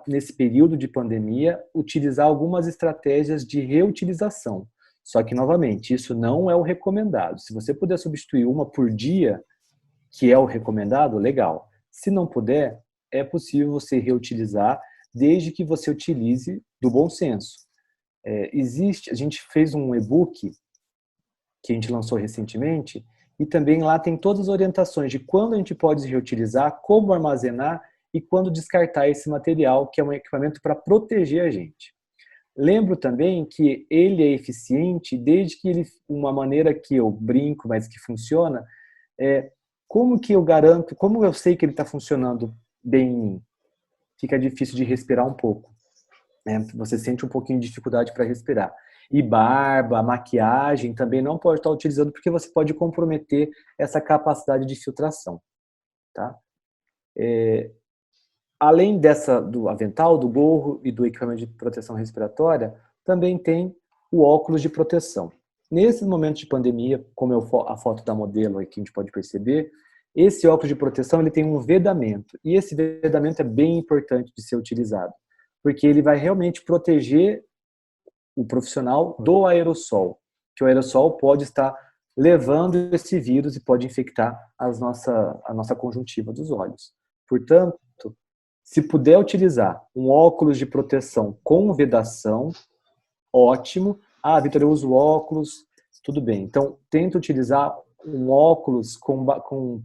Speaker 1: nesse período de pandemia, utilizar algumas estratégias de reutilização. Só que, novamente, isso não é o recomendado. Se você puder substituir uma por dia, que é o recomendado, legal. Se não puder, é possível você reutilizar, desde que você utilize do bom senso. A gente fez um e-book que a gente lançou recentemente, e também lá tem todas as orientações de quando a gente pode reutilizar, como armazenar e quando descartar esse material, que é um equipamento para proteger a gente. Lembro também que ele é eficiente desde que uma maneira que eu brinco, mas que funciona, como que eu garanto, como eu sei que ele está funcionando bem em mim? Fica difícil de respirar um pouco. Você sente um pouquinho de dificuldade para respirar. E barba, maquiagem também não pode estar utilizando porque você pode comprometer essa capacidade de filtração. Tá? Além do avental, do gorro e do equipamento de proteção respiratória, também tem o óculos de proteção. Nesse momento de pandemia, como a foto da modelo aqui a gente pode perceber, esse óculos de proteção ele tem um vedamento. E esse vedamento é bem importante de ser utilizado, porque ele vai realmente proteger o profissional do aerossol, que o aerossol pode estar levando esse vírus e pode infectar a nossa conjuntiva dos olhos. Portanto, se puder utilizar um óculos de proteção com vedação, ótimo. Ah, Vitor, eu uso óculos, tudo bem. Então, tenta utilizar um óculos com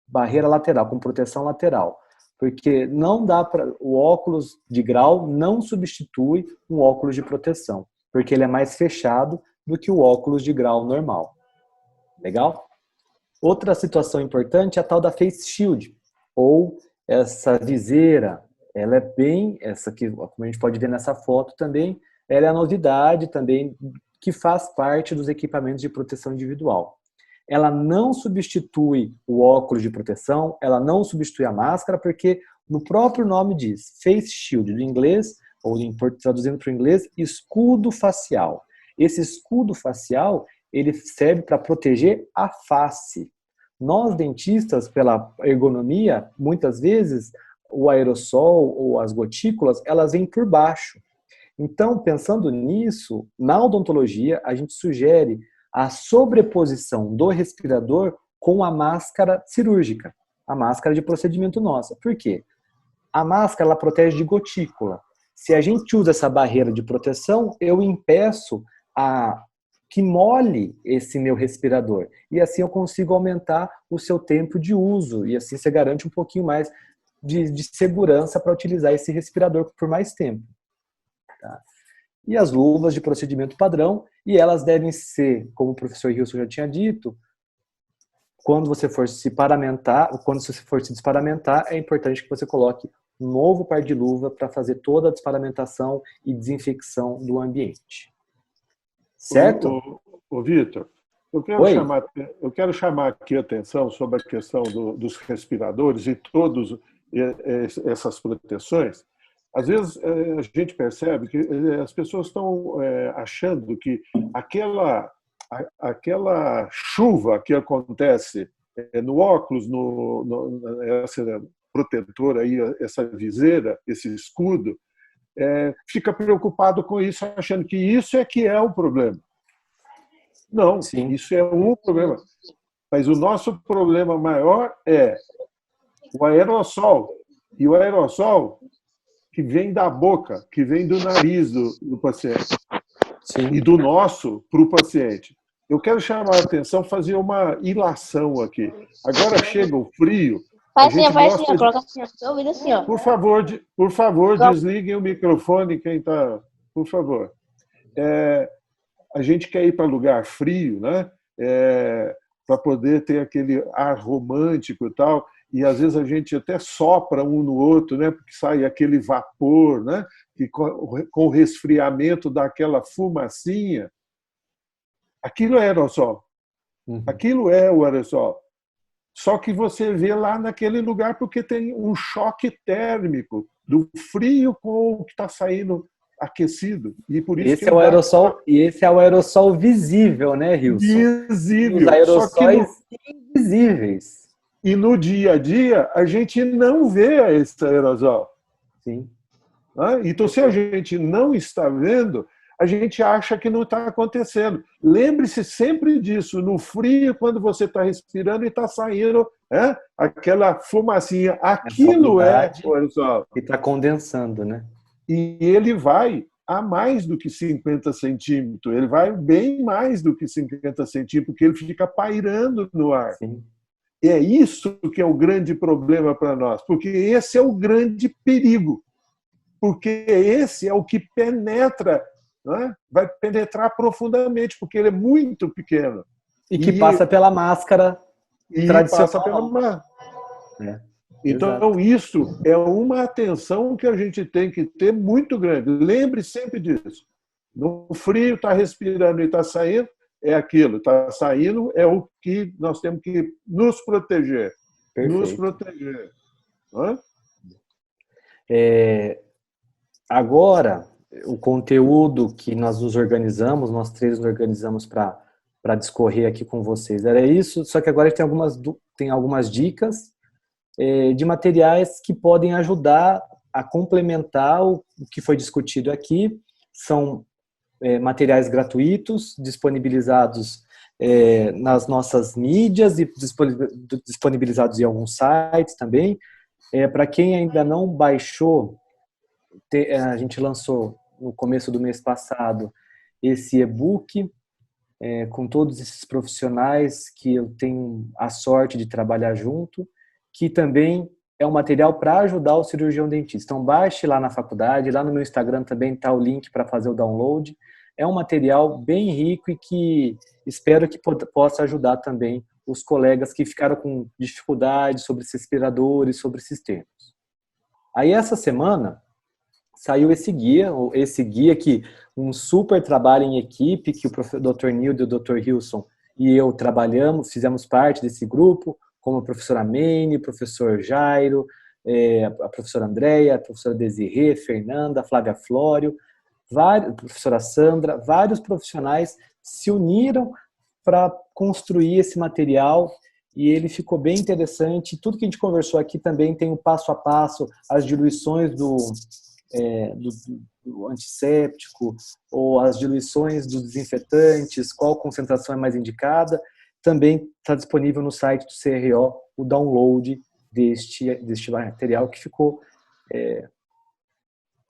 Speaker 1: barreira lateral, com proteção lateral. Porque não dá para. O óculos de grau não substitui um óculos de proteção, porque ele é mais fechado do que o óculos de grau normal. Legal? Outra situação importante é a tal da face shield, ou essa viseira. Ela é bem, essa aqui, como a gente pode ver nessa foto também, ela é a novidade também que faz parte dos equipamentos de proteção individual. Ela não substitui o óculos de proteção, ela não substitui a máscara, porque no próprio nome diz face shield, do inglês, ou traduzindo para o inglês, escudo facial. Esse escudo facial, ele serve para proteger a face. Nós, dentistas, pela ergonomia, muitas vezes, o aerossol ou as gotículas, elas vêm por baixo. Então, pensando nisso, na odontologia, a gente sugere a sobreposição do respirador com a máscara cirúrgica, a máscara de procedimento nossa. Por quê? A máscara ela protege de gotícula. Se a gente usa essa barreira de proteção, eu impeço que molhe esse meu respirador. E assim eu consigo aumentar o seu tempo de uso. E assim você garante um pouquinho mais de segurança para utilizar esse respirador por mais tempo. Tá? E as luvas de procedimento padrão, e elas devem ser, como o professor Hilson já tinha dito, quando você for se desparamentar, é importante que você coloque um novo par de luva para fazer toda a desparamentação e desinfecção do ambiente. Certo?
Speaker 2: Ô Vitor, eu quero chamar aqui a atenção sobre a questão dos respiradores e todas essas proteções. Às vezes a gente percebe que as pessoas estão achando que aquela chuva que acontece no óculos, essa protetora, aí, essa viseira, esse escudo, fica preocupado com isso, achando que isso é que é o problema. Não, sim, isso é um problema. Mas o nosso problema maior é o aerossol. E o aerossol que vem da boca, que vem do nariz do paciente. Sim. E do nosso para o paciente. Eu quero chamar a atenção, fazer uma ilação aqui. Agora chega o frio.
Speaker 5: Faz assim, coloca assim, ó. Ouvindo assim, ó.
Speaker 2: Por favor, desliguem o microfone, quem está. Por favor. A gente quer ir para lugar frio, né? Para poder ter aquele ar romântico e tal. E às vezes a gente até sopra um no outro, né? Porque sai aquele vapor, né? Que com o resfriamento dá aquela fumacinha. Aquilo é aerossol. Aquilo é o aerossol. Só que você vê lá naquele lugar porque tem um choque térmico do frio com o que está saindo aquecido. E por isso
Speaker 1: esse é o aerossol, e esse é o aerossol visível, né, Hilson?
Speaker 2: Visível.
Speaker 1: Os aerossóis invisíveis.
Speaker 2: E no dia a dia, a gente não vê esse aerosol.
Speaker 1: Sim.
Speaker 2: Então, se a gente não está vendo, a gente acha que não está acontecendo. Lembre-se sempre disso. No frio, quando você está respirando e está saindo aquela fumacinha, aquilo é o aerosol.
Speaker 1: E está condensando, né?
Speaker 2: E ele vai a mais do que 50 centímetros, ele vai bem mais do que 50 centímetros, porque ele fica pairando no ar.
Speaker 1: Sim.
Speaker 2: E é isso que é o grande problema para nós, porque esse é o grande perigo, porque esse é o que penetra, não é? Vai penetrar profundamente, porque ele é muito pequeno.
Speaker 1: E que passa pela máscara tradicional.
Speaker 2: Passa pela máscara. Então,
Speaker 1: Exato.
Speaker 2: isso é uma atenção que a gente tem que ter muito grande. Lembre sempre disso. No frio, está respirando e está saindo, é aquilo. Está saindo, é o que nós temos que nos proteger.
Speaker 1: Perfeito.
Speaker 2: Nos proteger.
Speaker 1: Agora, o conteúdo que nós nos organizamos, nós três nos organizamos para discorrer aqui com vocês, era isso, só que agora a gente tem algumas dicas de materiais que podem ajudar a complementar o que foi discutido aqui. São materiais gratuitos, disponibilizados nas nossas mídias e disponibilizados em alguns sites também. Para quem ainda não baixou, a gente lançou no começo do mês passado esse e-book com todos esses profissionais que eu tenho a sorte de trabalhar junto, que também é um material para ajudar o cirurgião dentista. Então, baixe lá na faculdade, lá no meu Instagram também está o link para fazer o download. É um material bem rico e que espero que possa ajudar também os colegas que ficaram com dificuldade sobre esses respiradores, sobre esses termos. Aí, essa semana, saiu esse guia que um super trabalho em equipe, que o Dr. Nildo e o Dr. Hilson e eu trabalhamos, fizemos parte desse grupo, como a professora Mene, o professor Jairo, a professora Andréia, a professora Desirê, Fernanda, a Flávia Flório, a professora Sandra, vários profissionais se uniram para construir esse material e ele ficou bem interessante. Tudo que a gente conversou aqui também tem o passo a passo, as diluições do antisséptico ou as diluições dos desinfetantes, qual concentração é mais indicada. Também está disponível no site do CRO o download deste material que ficou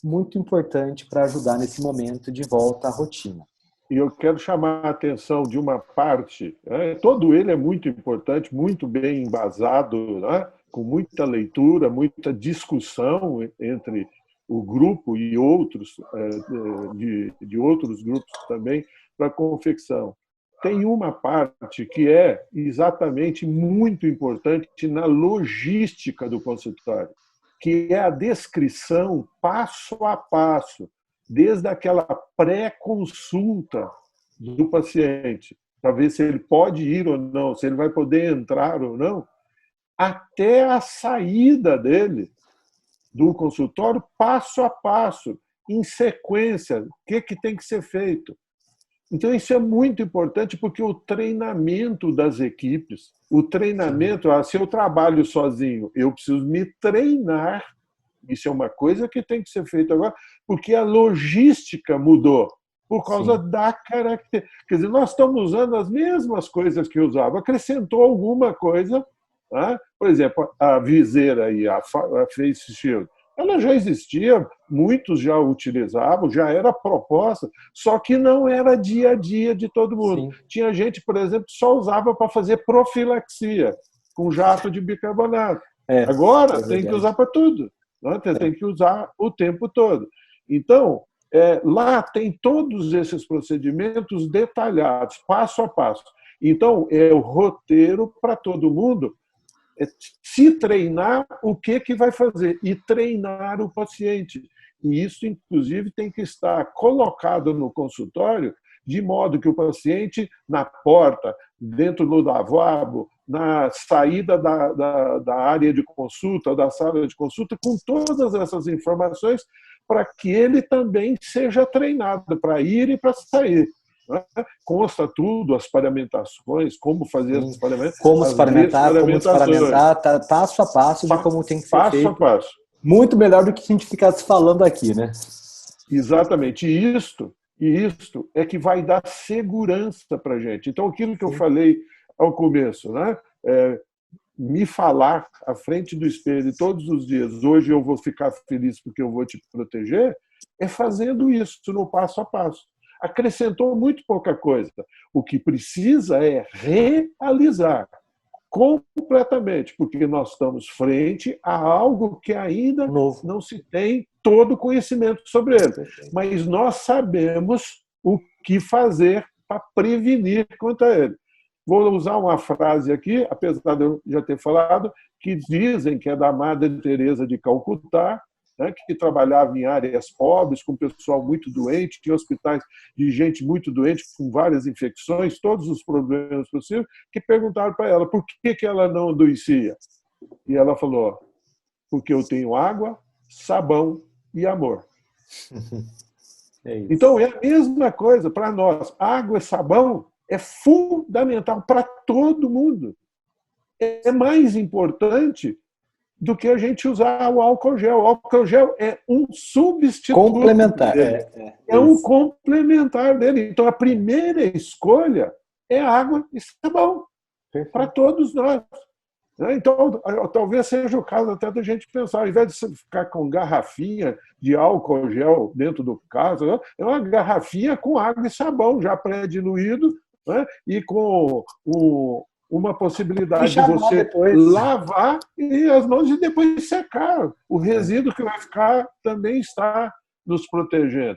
Speaker 1: muito importante para ajudar nesse momento de volta à rotina.
Speaker 2: E eu quero chamar a atenção de uma parte, todo ele é muito importante, muito bem embasado, com muita leitura, muita discussão entre o grupo e outros, de outros grupos também, para a confecção. Tem uma parte que é exatamente muito importante na logística do consultório, que é a descrição passo a passo, desde aquela pré-consulta do paciente, para ver se ele pode ir ou não, se ele vai poder entrar ou não, até a saída dele do consultório, passo a passo, em sequência, o que tem que ser feito. Então, isso é muito importante porque o treinamento das equipes, o treinamento, se eu trabalho sozinho, eu preciso me treinar. Isso é uma coisa que tem que ser feita agora, porque a logística mudou por causa da característica. Quer dizer, nós estamos usando as mesmas coisas que usava, acrescentou alguma coisa. Por exemplo, a viseira e a face shield, ela já existia, muitos já utilizavam, já era proposta, só que não era dia a dia de todo mundo. Sim. Tinha gente, por exemplo, que só usava para fazer profilaxia, com jato de bicarbonato. Agora tem que usar para tudo, tem que usar o tempo todo. Então, lá tem todos esses procedimentos detalhados, passo a passo. Então, é o roteiro para todo mundo se treinar o que vai fazer e treinar o paciente. E isso, inclusive, tem que estar colocado no consultório de modo que o paciente, na porta, dentro do lavabo, na saída da área de consulta, da sala de consulta, com todas essas informações para que ele também seja treinado para ir e para sair. Consta tudo, as paramentações, como fazer as paramentações.
Speaker 1: Como se paramentar, tá passo a passo de como tem que ser feito.
Speaker 2: Passo a passo.
Speaker 1: Muito melhor do que a gente ficasse falando aqui, né?
Speaker 2: Exatamente. E isto é que vai dar segurança para a gente. Então, aquilo que eu falei ao começo, me falar à frente do espelho todos os dias, hoje eu vou ficar feliz porque eu vou te proteger, é fazendo isso no passo a passo. Acrescentou muito pouca coisa. O que precisa é realizar completamente, porque nós estamos frente a algo que ainda
Speaker 1: Novo.
Speaker 2: não se tem todo o conhecimento sobre ele. Mas nós sabemos o que fazer para prevenir contra ele. Vou usar uma frase aqui, apesar de eu já ter falado, que dizem que é da Madre Teresa de Calcutá, né, que trabalhava em áreas pobres, com pessoal muito doente, em hospitais de gente muito doente, com várias infecções, todos os problemas possíveis, que perguntaram para ela por que ela não adoecia. E ela falou, porque eu tenho água, sabão e amor. Então, é a mesma coisa para nós. Água e sabão é fundamental para todo mundo. É mais importante do que a gente usar o álcool gel. O álcool gel é um substituto
Speaker 1: complementar
Speaker 2: dele. É um complementar dele. Então, a primeira escolha é água e sabão para todos nós. Então, talvez seja o caso até da gente pensar, ao invés de você ficar com garrafinha de álcool gel dentro do carro, é uma garrafinha com água e sabão já pré-diluído, né? E com uma possibilidade de você lavar e as mãos e depois secar. O resíduo que vai ficar também está nos protegendo.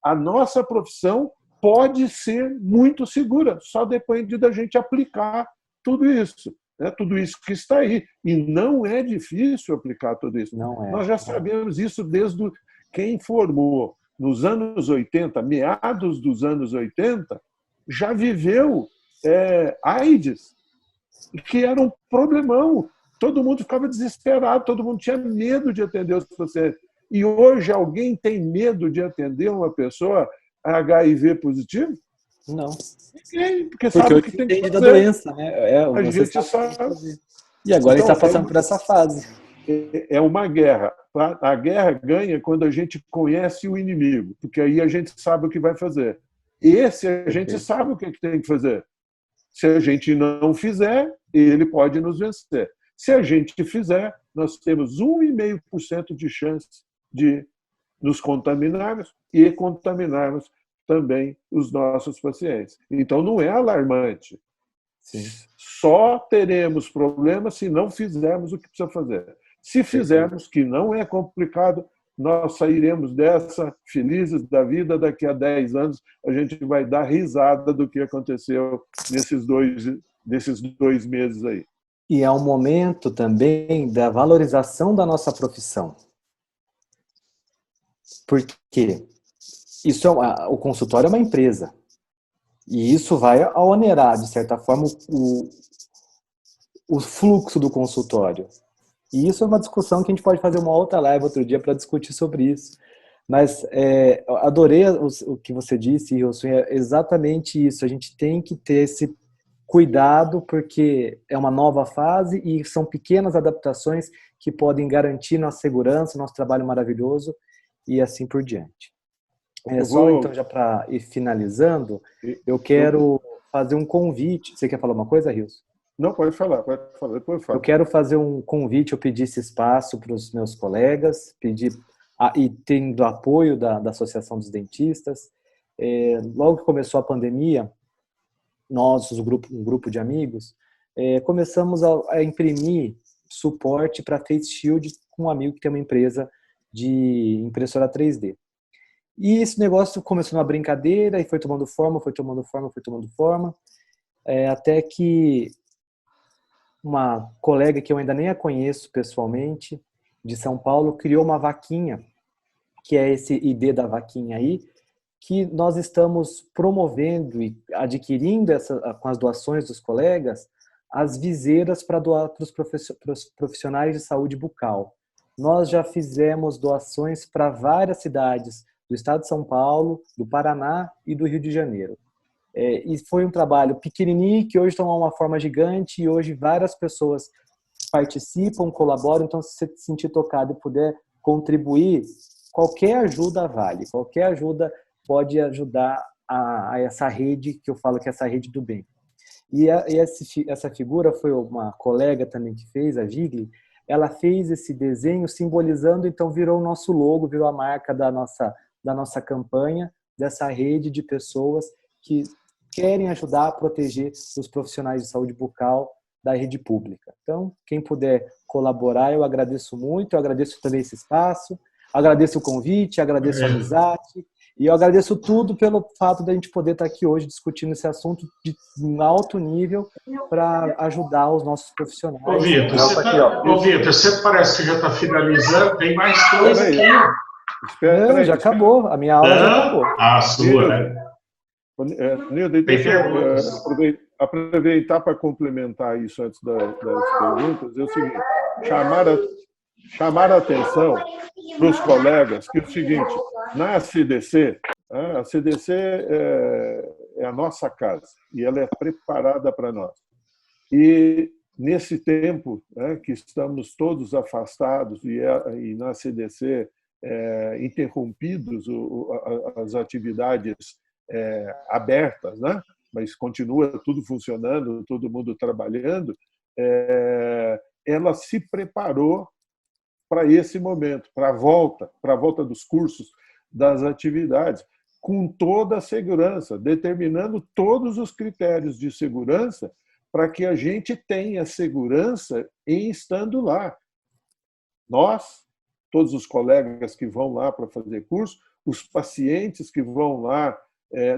Speaker 2: A nossa profissão pode ser muito segura, só depende da gente aplicar tudo isso. Tudo isso que está aí. E não é difícil aplicar tudo isso. Nós já sabemos isso desde quem formou nos anos 80, meados dos anos 80, já viveu AIDS, que era um problemão. Todo mundo ficava desesperado, todo mundo tinha medo de atender os pacientes. E hoje alguém tem medo de atender uma pessoa HIV positivo?
Speaker 1: Não.
Speaker 2: Ninguém, porque sabe o que tem que fazer.
Speaker 1: Da doença, né?
Speaker 2: A gente sabe.
Speaker 1: E agora ele está passando por essa fase.
Speaker 2: É uma guerra. A guerra ganha quando a gente conhece o inimigo, porque aí a gente sabe o que vai fazer. Esse a gente sabe o que tem que fazer. Se a gente não fizer, ele pode nos vencer. Se a gente fizer, nós temos 1,5% de chance de nos contaminarmos e contaminarmos também os nossos pacientes. Então, não é alarmante. Sim. Só teremos problemas se não fizermos o que precisa fazer. Se fizermos, que não é complicado, nós sairemos dessa felizes da vida. Daqui a 10 anos, a gente vai dar risada do que aconteceu nesses dois meses aí.
Speaker 1: E é um momento também da valorização da nossa profissão. Por quê? Isso o consultório é uma empresa. E isso vai onerar, de certa forma, o fluxo do consultório. E isso é uma discussão que a gente pode fazer uma outra live outro dia para discutir sobre isso. Mas adorei o que você disse, Wilson, é exatamente isso. A gente tem que ter esse cuidado, porque é uma nova fase e são pequenas adaptações que podem garantir nossa segurança, nosso trabalho maravilhoso e assim por diante. Só então, já para ir finalizando, eu quero fazer um convite. Você quer falar uma coisa, Wilson?
Speaker 2: Não, pode falar, depois eu falo.
Speaker 1: Eu quero fazer um convite, eu pedi esse espaço para os meus colegas, e tendo apoio da Associação dos Dentistas. Logo que começou a pandemia, nós, um grupo de amigos, começamos a imprimir suporte para Face Shield com um amigo que tem uma empresa de impressora 3D. E esse negócio começou numa brincadeira e foi tomando forma, até que uma colega que eu ainda nem a conheço pessoalmente, de São Paulo, criou uma vaquinha, que é esse ID da vaquinha aí, que nós estamos promovendo e adquirindo com as doações dos colegas, as viseiras para doar para os profissionais de saúde bucal. Nós já fizemos doações para várias cidades do estado de São Paulo, do Paraná e do Rio de Janeiro. E foi um trabalho pequenininho que hoje tomou uma forma gigante e hoje várias pessoas participam, colaboram. Então, se você se sentir tocado e puder contribuir, qualquer ajuda vale, qualquer ajuda pode ajudar a essa rede, que eu falo que é essa rede do bem. E essa figura foi uma colega também que fez, a Vigli. Ela fez esse desenho simbolizando, então virou o nosso logo, virou a marca da nossa da nossa campanha, dessa rede de pessoas que querem ajudar a proteger os profissionais de saúde bucal da rede pública. Então, quem puder colaborar, eu agradeço muito, eu agradeço também esse espaço, agradeço o convite, agradeço a amizade, e eu agradeço tudo pelo fato de a gente poder estar aqui hoje discutindo esse assunto de um alto nível para ajudar os nossos profissionais.
Speaker 3: Ô, Vitor, você parece que já está finalizando, tem mais coisa aqui.
Speaker 1: Não, já acabou, a minha aula já acabou.
Speaker 3: A sua, né?
Speaker 2: Nildo, deixa eu aproveitar para complementar isso antes das perguntas. É o seguinte, chamar a atenção para os colegas que é o seguinte, na CDC, a CDC é a nossa casa e ela é preparada para nós. E nesse tempo que estamos todos afastados e na CDC interrompidos as atividades abertas, né? Mas continua tudo funcionando, todo mundo trabalhando, ela se preparou para esse momento, para a volta dos cursos, das atividades, com toda a segurança, determinando todos os critérios de segurança para que a gente tenha segurança em estando lá. Nós, todos os colegas que vão lá para fazer curso, os pacientes que vão lá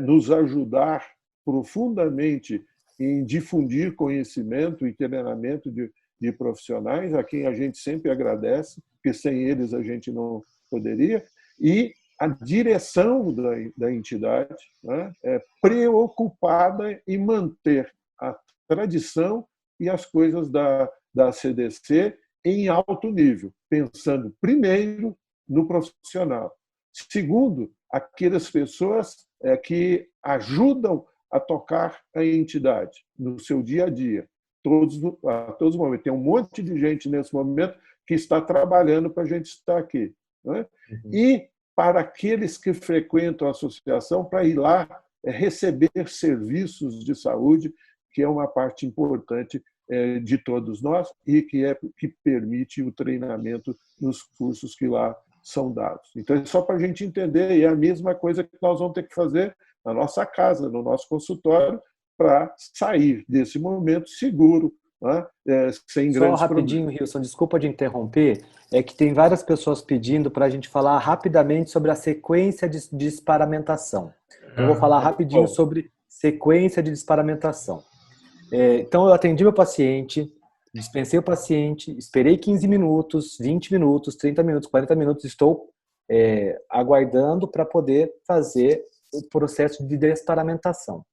Speaker 2: nos ajudar profundamente em difundir conhecimento e treinamento de profissionais, a quem a gente sempre agradece, porque sem eles a gente não poderia, e a direção da entidade, né, é preocupada em manter a tradição e as coisas da CDC em alto nível, pensando, primeiro, no profissional. Segundo, aquelas pessoas que ajudam a tocar a entidade no seu dia a dia. A todos os momentos. Tem um monte de gente nesse momento que está trabalhando para a gente estar aqui. Né? Uhum. E para aqueles que frequentam a associação, para ir lá receber serviços de saúde, que é uma parte importante de todos nós e que permite o treinamento nos cursos que lá são dados. Então, é só para a gente entender, e é a mesma coisa que nós vamos ter que fazer na nossa casa, no nosso consultório, para sair desse momento seguro, né? Sem grandes problemas.
Speaker 1: Só rapidinho, Wilson, desculpa de interromper, é que tem várias pessoas pedindo para a gente falar rapidamente sobre a sequência de desparamentação. Eu vou falar rapidinho sobre sequência de desparamentação. Então, eu atendi meu paciente, dispensei o paciente, esperei 15 minutos, 20 minutos, 30 minutos, 40 minutos, estou aguardando para poder fazer o processo de desparamentação.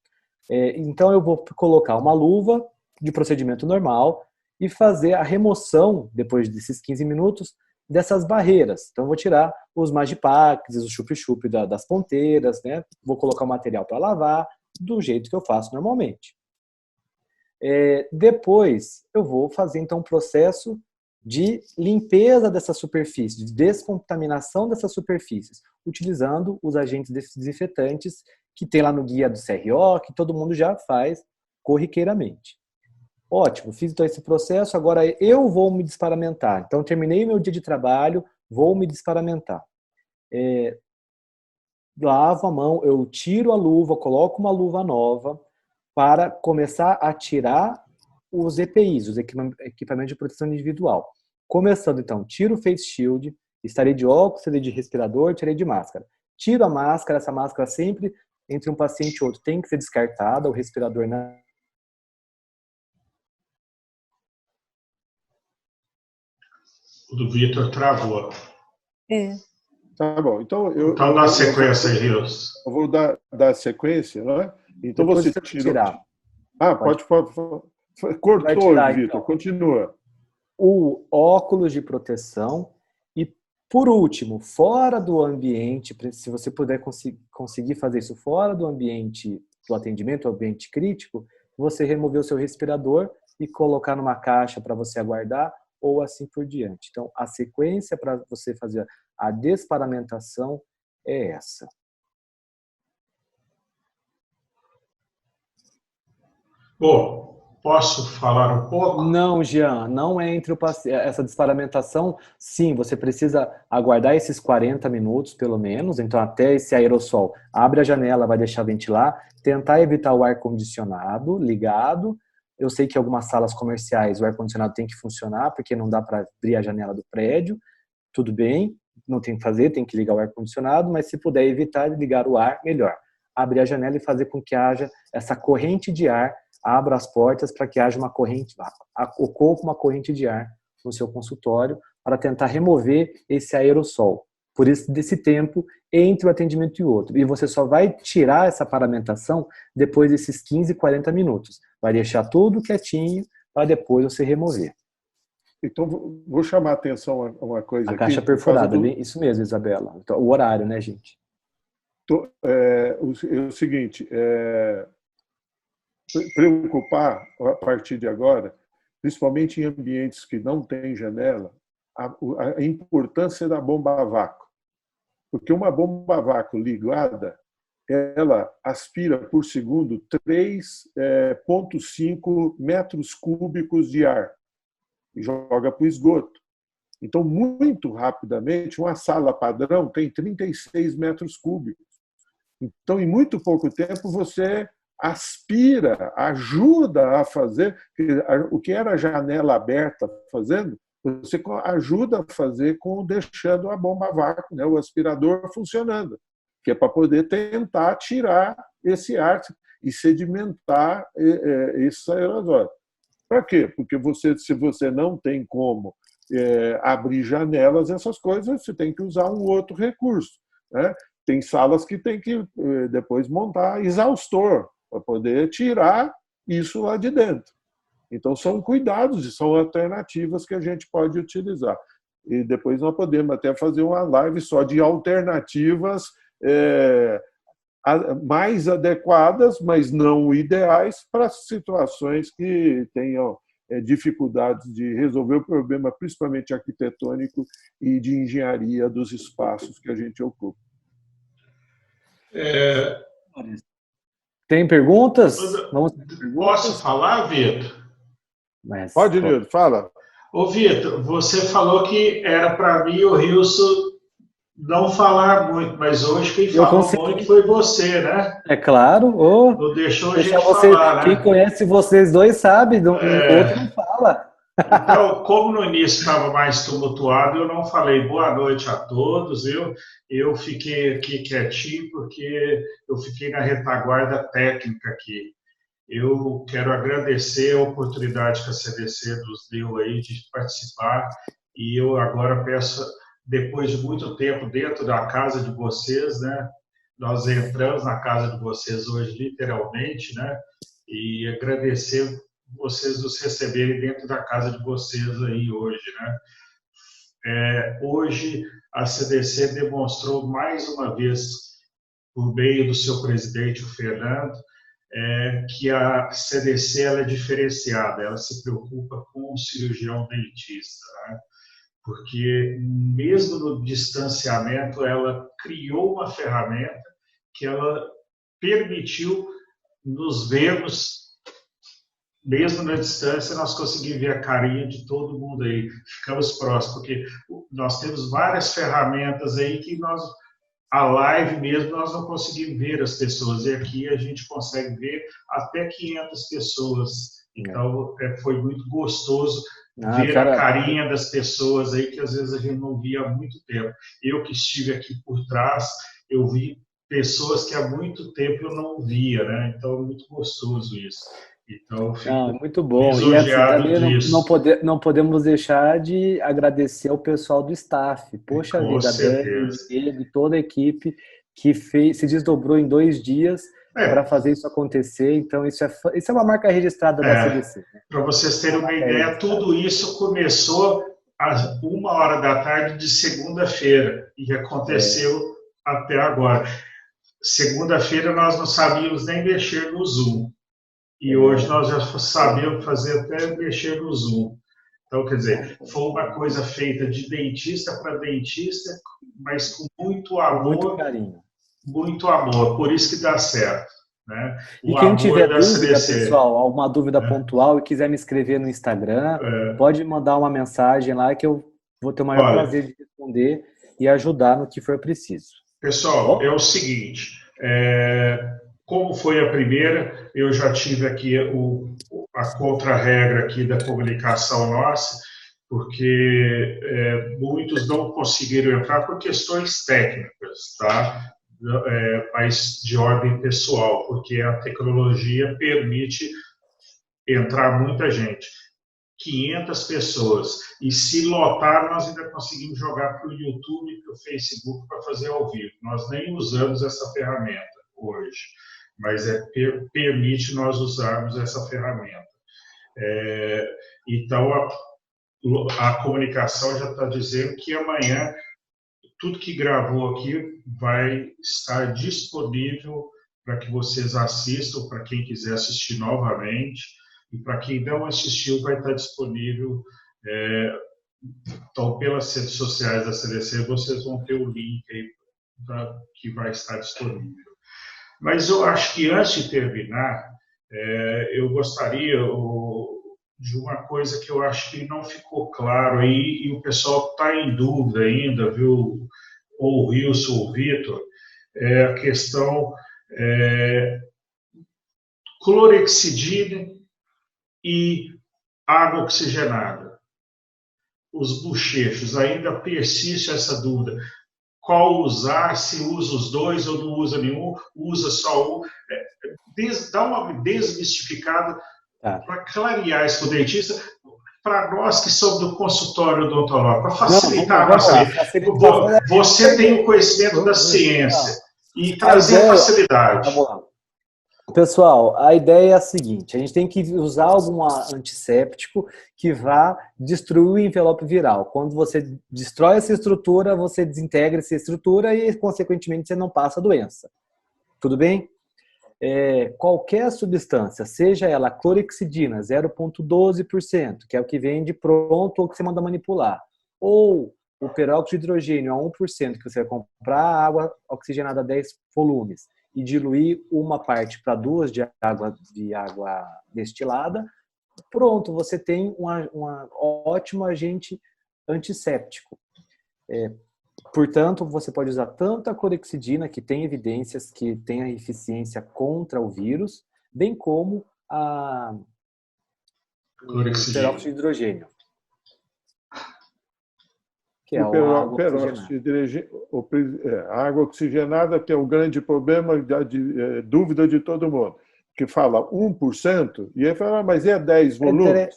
Speaker 1: Então, eu vou colocar uma luva de procedimento normal e fazer a remoção, depois desses 15 minutos, dessas barreiras. Então, eu vou tirar os Magipax, o chup-chup das ponteiras, né? Vou colocar o material para lavar, do jeito que eu faço normalmente. Depois, eu vou fazer, então, um processo de limpeza dessa superfície, de descontaminação dessas superfícies, utilizando os agentes desinfetantes que tem lá no guia do CRO, que todo mundo já faz corriqueiramente. Ótimo, fiz então esse processo, agora eu vou me desparamentar. Então, terminei meu dia de trabalho, vou me desparamentar. Lavo a mão, eu tiro a luva, coloco uma luva nova, para começar a tirar os EPIs, os equipamentos de proteção individual. Começando, então, tiro o face shield, estarei de óculos, estarei de respirador, tirei de máscara. Tiro a máscara, essa máscara sempre, entre um paciente e outro, tem que ser descartada, o respirador não.
Speaker 3: O do Vitor travou.
Speaker 2: Tá bom, então
Speaker 3: Então dá sequência aí, Rios.
Speaker 2: Eu vou dar sequência, não é? Então
Speaker 1: depois
Speaker 2: você
Speaker 1: tirar.
Speaker 2: Pode. Cortou, Vitor, então. Continua.
Speaker 1: O óculos de proteção e, por último, fora do ambiente, se você puder conseguir fazer isso fora do ambiente do atendimento, ambiente crítico, você remover o seu respirador e colocar numa caixa para você aguardar ou assim por diante. Então, a sequência para você fazer a desparamentação é essa.
Speaker 3: Bom, Posso falar um pouco?
Speaker 1: Não, Jean, não é entre o paciente. Essa desparamentação, sim, você precisa aguardar esses 40 minutos, pelo menos, então até esse aerossol. Abre a janela, vai deixar ventilar, tentar evitar o ar-condicionado ligado. Eu sei que em algumas salas comerciais o ar-condicionado tem que funcionar, porque não dá para abrir a janela do prédio. Tudo bem, não tem que fazer, tem que ligar o ar-condicionado, mas se puder evitar de ligar o ar, melhor. Abrir a janela e fazer com que haja essa corrente de ar, abra as portas para que haja uma corrente, ocorra uma corrente de ar no seu consultório para tentar remover esse aerossol. Por isso, desse tempo entre um atendimento e outro. E você só vai tirar essa paramentação depois desses 15, 40 minutos. Vai deixar tudo quietinho para depois você remover.
Speaker 2: Então, vou chamar a atenção a uma coisa aqui.
Speaker 1: A caixa perfurada, isso mesmo, Isabela. Então, o horário, né, gente?
Speaker 2: O seguinte, preocupar a partir de agora, principalmente em ambientes que não têm janela, a importância da bomba a vácuo. Porque uma bomba a vácuo ligada, ela aspira por segundo 3,5 metros cúbicos de ar e joga para o esgoto. Então, muito rapidamente, uma sala padrão tem 36 metros cúbicos. Então, em muito pouco tempo, você aspira, ajuda a fazer o que era a janela aberta fazendo, você ajuda a fazer deixando a bomba a vácuo, né, o aspirador funcionando, que é para poder tentar tirar esse ar e sedimentar esse aerosol. Para quê? Porque se você não tem como abrir janelas, essas coisas, você tem que usar um outro recurso, né? Tem salas que tem que depois montar exaustor para poder tirar isso lá de dentro. Então, são cuidados e são alternativas que a gente pode utilizar. E depois nós podemos até fazer uma live só de alternativas mais adequadas, mas não ideais, para situações que tenham dificuldades de resolver o problema, principalmente arquitetônico e de engenharia dos espaços que a gente ocupa.
Speaker 1: Tem perguntas?
Speaker 3: Posso falar, Vitor?
Speaker 2: Pode, Nildo, fala.
Speaker 3: Ô, Vitor, você falou que era para mim o Rilson não falar muito, mas hoje quem falou muito foi você, né?
Speaker 1: É claro.
Speaker 3: Não deixou a gente falar, né?
Speaker 1: Quem conhece vocês dois sabe, o outro não fala.
Speaker 3: Então, como no início estava mais tumultuado, eu não falei boa noite a todos. Eu fiquei aqui quietinho porque eu fiquei na retaguarda técnica aqui. Eu quero agradecer a oportunidade que a CDC nos deu aí de participar e eu agora peço, depois de muito tempo dentro da casa de vocês, né? Nós entramos na casa de vocês hoje, literalmente, né? E agradecer vocês nos receberem dentro da casa de vocês aí hoje, né? Hoje a CDC demonstrou mais uma vez, por meio do seu presidente, o Fernando, que a CDC ela é diferenciada, ela se preocupa com o cirurgião dentista, né? Porque mesmo no distanciamento ela criou uma ferramenta que ela permitiu nos vermos. Mesmo na distância, nós conseguimos ver a carinha de todo mundo aí. Ficamos próximos, porque nós temos várias ferramentas aí que a live mesmo, nós não conseguimos ver as pessoas. E aqui a gente consegue ver até 500 pessoas. Então, foi muito gostoso ver a carinha das pessoas aí, que às vezes a gente não via há muito tempo. Eu que estive aqui por trás, eu vi pessoas que há muito tempo eu não via, né? Então, é muito gostoso isso. Então,
Speaker 1: muito bom. E assim, também não podemos deixar de agradecer ao pessoal do staff. Poxa vida, de toda a equipe que se desdobrou em 2 dias para fazer isso acontecer. Então, isso é uma marca registrada da CDC. Né?
Speaker 3: Para vocês terem uma ideia, tudo isso começou às 13h de segunda-feira e aconteceu até agora. Segunda-feira nós não sabíamos nem mexer no Zoom. E hoje nós já sabemos fazer até mexer no Zoom. Então, quer dizer, foi uma coisa feita de dentista para dentista, mas com muito amor.
Speaker 1: Muito carinho.
Speaker 3: Muito amor, por isso que dá certo. né?
Speaker 1: E
Speaker 3: O
Speaker 1: quem
Speaker 3: amor
Speaker 1: tiver
Speaker 3: da
Speaker 1: dúvida,
Speaker 3: CDC.
Speaker 1: pessoal, alguma dúvida pontual e quiser me escrever no Instagram, pode mandar uma mensagem lá que eu vou ter o maior
Speaker 3: Olha,
Speaker 1: prazer de responder e ajudar no que for preciso.
Speaker 3: pessoal,
Speaker 1: Tá
Speaker 3: é
Speaker 1: bom?
Speaker 3: o seguinte, como foi a primeira, eu já tive aqui a contra-regra aqui da comunicação nossa, porque muitos não conseguiram entrar por questões técnicas, tá? Mas de ordem pessoal, porque a tecnologia permite entrar muita gente. 500 pessoas. E se lotar, nós ainda conseguimos jogar para o YouTube e para o Facebook para fazer ao vivo. Nós nem usamos essa ferramenta hoje, mas permite nós usarmos essa ferramenta. Então, a comunicação já está dizendo que amanhã tudo que gravou aqui vai estar disponível para que vocês assistam, para quem quiser assistir novamente. E para quem não assistiu, vai estar disponível. Então, pelas redes sociais da CDC, vocês vão ter o link aí que vai estar disponível. Mas eu acho que antes de terminar, eu gostaria de uma coisa que eu acho que não ficou claro aí, e o pessoal está em dúvida ainda, viu? Ou o Wilson ou o Vitor, a questão clorexidina e água oxigenada. Os bochechos, ainda persiste essa dúvida. Qual usar, se usa os dois ou não usa nenhum, usa só um. Dá uma desmistificada para clarear isso para o dentista, para nós que somos do consultório odontológico, para facilitar a nossa vida. Você tem o conhecimento da ciência e trazer facilidade.
Speaker 1: Vamos lá. Pessoal, a ideia é a seguinte, a gente tem que usar algum antisséptico que vá destruir o envelope viral. Quando você destrói essa estrutura, você desintegra essa estrutura e, consequentemente, você não passa a doença. Tudo bem? Qualquer substância, seja ela clorexidina, 0,12%, que é o que vende pronto ou que você manda manipular, ou o peróxido de hidrogênio a 1%, que você vai comprar água oxigenada a 10 volumes, e diluir uma parte para 2 de água destilada, pronto, você tem um ótimo agente antisséptico. Portanto, você pode usar tanto a clorexidina, que tem evidências que tem a eficiência contra o vírus, bem como o peróxido de hidrogênio. Que é a
Speaker 2: água oxigenada, que é o grande problema de dúvida de todo mundo, que fala 1%, e aí fala, mas 10 volumes?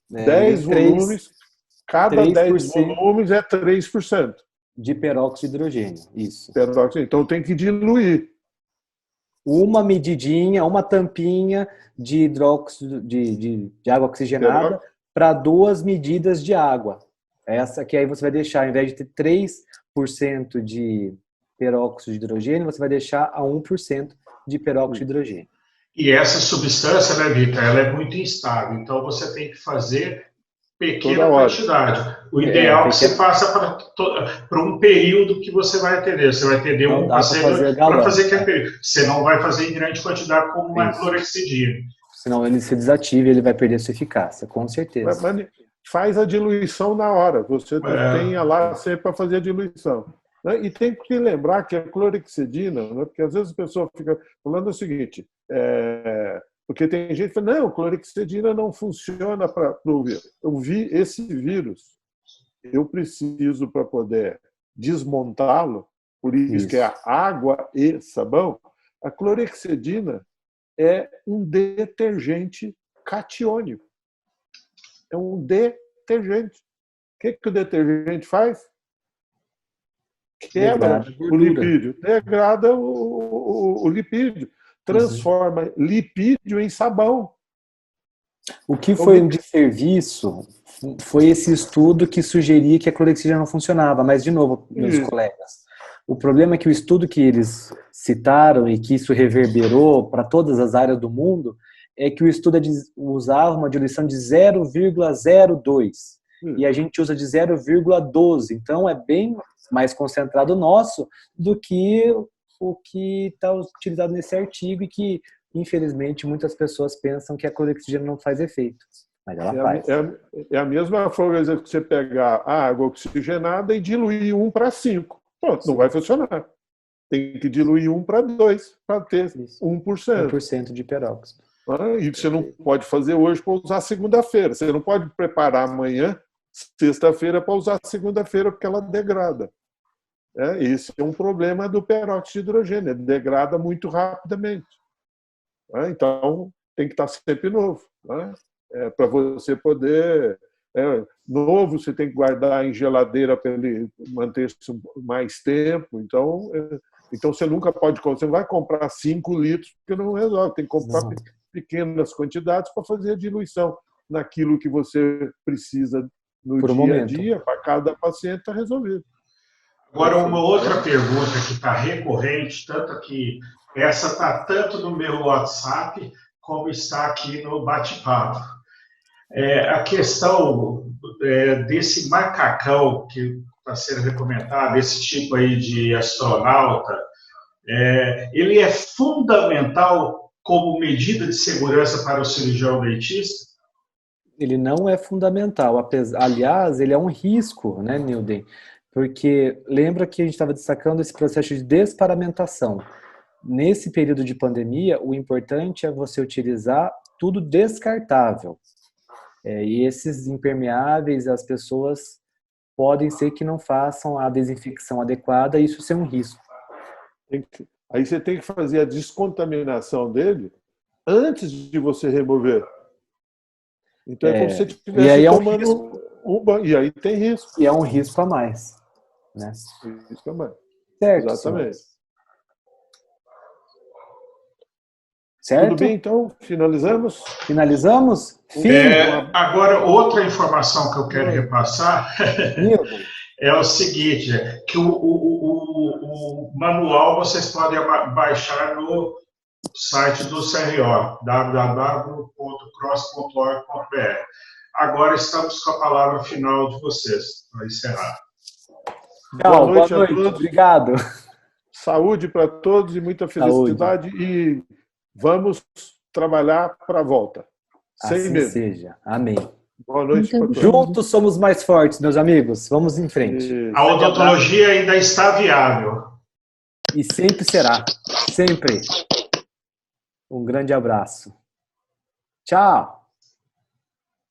Speaker 2: 10 volumes, cada 10 volumes é 3%.
Speaker 1: De peróxido de hidrogênio, isso.
Speaker 2: Então tem que diluir.
Speaker 1: Uma medidinha, uma tampinha de hidróxido de água oxigenada para 2 medidas de água. Essa que aí você vai deixar, ao invés de ter 3% de peróxido de hidrogênio, você vai deixar a 1% de peróxido de hidrogênio.
Speaker 3: E essa substância, né, Vitor, ela é muito instável, então você tem que fazer pequena quantidade. O ideal é que você faça para um período que você vai atender. Você vai atender um paciente para fazer aquele período. Você não vai fazer em grande quantidade como uma clorexidina.
Speaker 1: Senão ele se desativa e ele vai perder sua eficácia, com certeza.
Speaker 2: Mas faz a diluição na hora. Você tem lá sempre para fazer a diluição. E tem que lembrar que a clorexidina, né, porque às vezes a pessoa fica falando o seguinte, porque tem gente que fala, não, clorexidina não funciona para o vírus. Eu vi esse vírus, eu preciso para poder desmontá-lo, por isso que é a água e sabão, a clorexidina é um detergente catiônico. É um detergente. O que o detergente faz? Quebra o lipídio, degrada o lipídio, transforma lipídio em sabão.
Speaker 1: O que foi um desserviço foi esse estudo que sugeria que a clorexidina não funcionava. Mas, de novo, meus colegas, o problema é que o estudo que eles citaram e que isso reverberou para todas as áreas do mundo é que o estudo usava uma diluição de 0,02 e a gente usa de 0,12. Então, é bem mais concentrado nosso do que o que está utilizado nesse artigo e que, infelizmente, muitas pessoas pensam que a clorexidina não faz efeito. Mas ela faz.
Speaker 2: É a mesma coisa que você pegar a água oxigenada e diluir 1 para 5. Pronto, não vai funcionar. Tem que diluir 1 para 2 para ter 1%.
Speaker 1: 1% de peróxido.
Speaker 2: E você não pode fazer hoje para usar segunda-feira. Você não pode preparar amanhã, sexta-feira, para usar segunda-feira, porque ela degrada. Esse é um problema do peróxido de hidrogênio. Ele degrada muito rapidamente. Então, tem que estar sempre novo. Para você poder... novo, você tem que guardar em geladeira para ele manter-se mais tempo. Então, você nunca pode... Você não vai comprar 5 litros, porque não resolve. Tem que comprar pequenas quantidades para fazer a diluição naquilo que você precisa no dia a dia, para cada paciente está resolvido.
Speaker 3: Agora, uma outra pergunta que está recorrente, tanto que essa está tanto no meu WhatsApp como está aqui no bate-papo. A questão desse macacão que está sendo recomendado, esse tipo aí de astronauta, ele é fundamental como medida de segurança para o cirurgião dentista?
Speaker 1: Ele não é fundamental. Aliás, ele é um risco, né, Nilden? Porque lembra que a gente estava destacando esse processo de desparamentação. Nesse período de pandemia, o importante é você utilizar tudo descartável. E esses impermeáveis, as pessoas podem ser que não façam a desinfecção adequada e isso ser um risco.
Speaker 2: Aí você tem que fazer a descontaminação dele antes de você remover. Então é como se você estivesse tomando um banho. E aí tem risco.
Speaker 1: E é um risco a mais. Né?
Speaker 2: Risco a mais.
Speaker 1: Certo.
Speaker 2: Exatamente.
Speaker 1: Certo?
Speaker 2: Tudo bem, então? Finalizamos?
Speaker 1: Finalizamos?
Speaker 3: Agora, outra informação que eu quero repassar é o seguinte, que o manual vocês podem baixar no site do CRO, www.cross.org.br. Agora estamos com a palavra final de vocês, para encerrar.
Speaker 1: Boa noite a todos. Obrigado.
Speaker 2: Saúde para todos e muita felicidade. E vamos trabalhar para a volta. Sem medo.
Speaker 1: Seja. Amém.
Speaker 2: Boa noite para todos.
Speaker 1: Juntos somos mais fortes, meus amigos. Vamos em frente.
Speaker 3: A odontologia ainda está viável.
Speaker 1: E sempre será. Sempre. Um grande abraço. Tchau.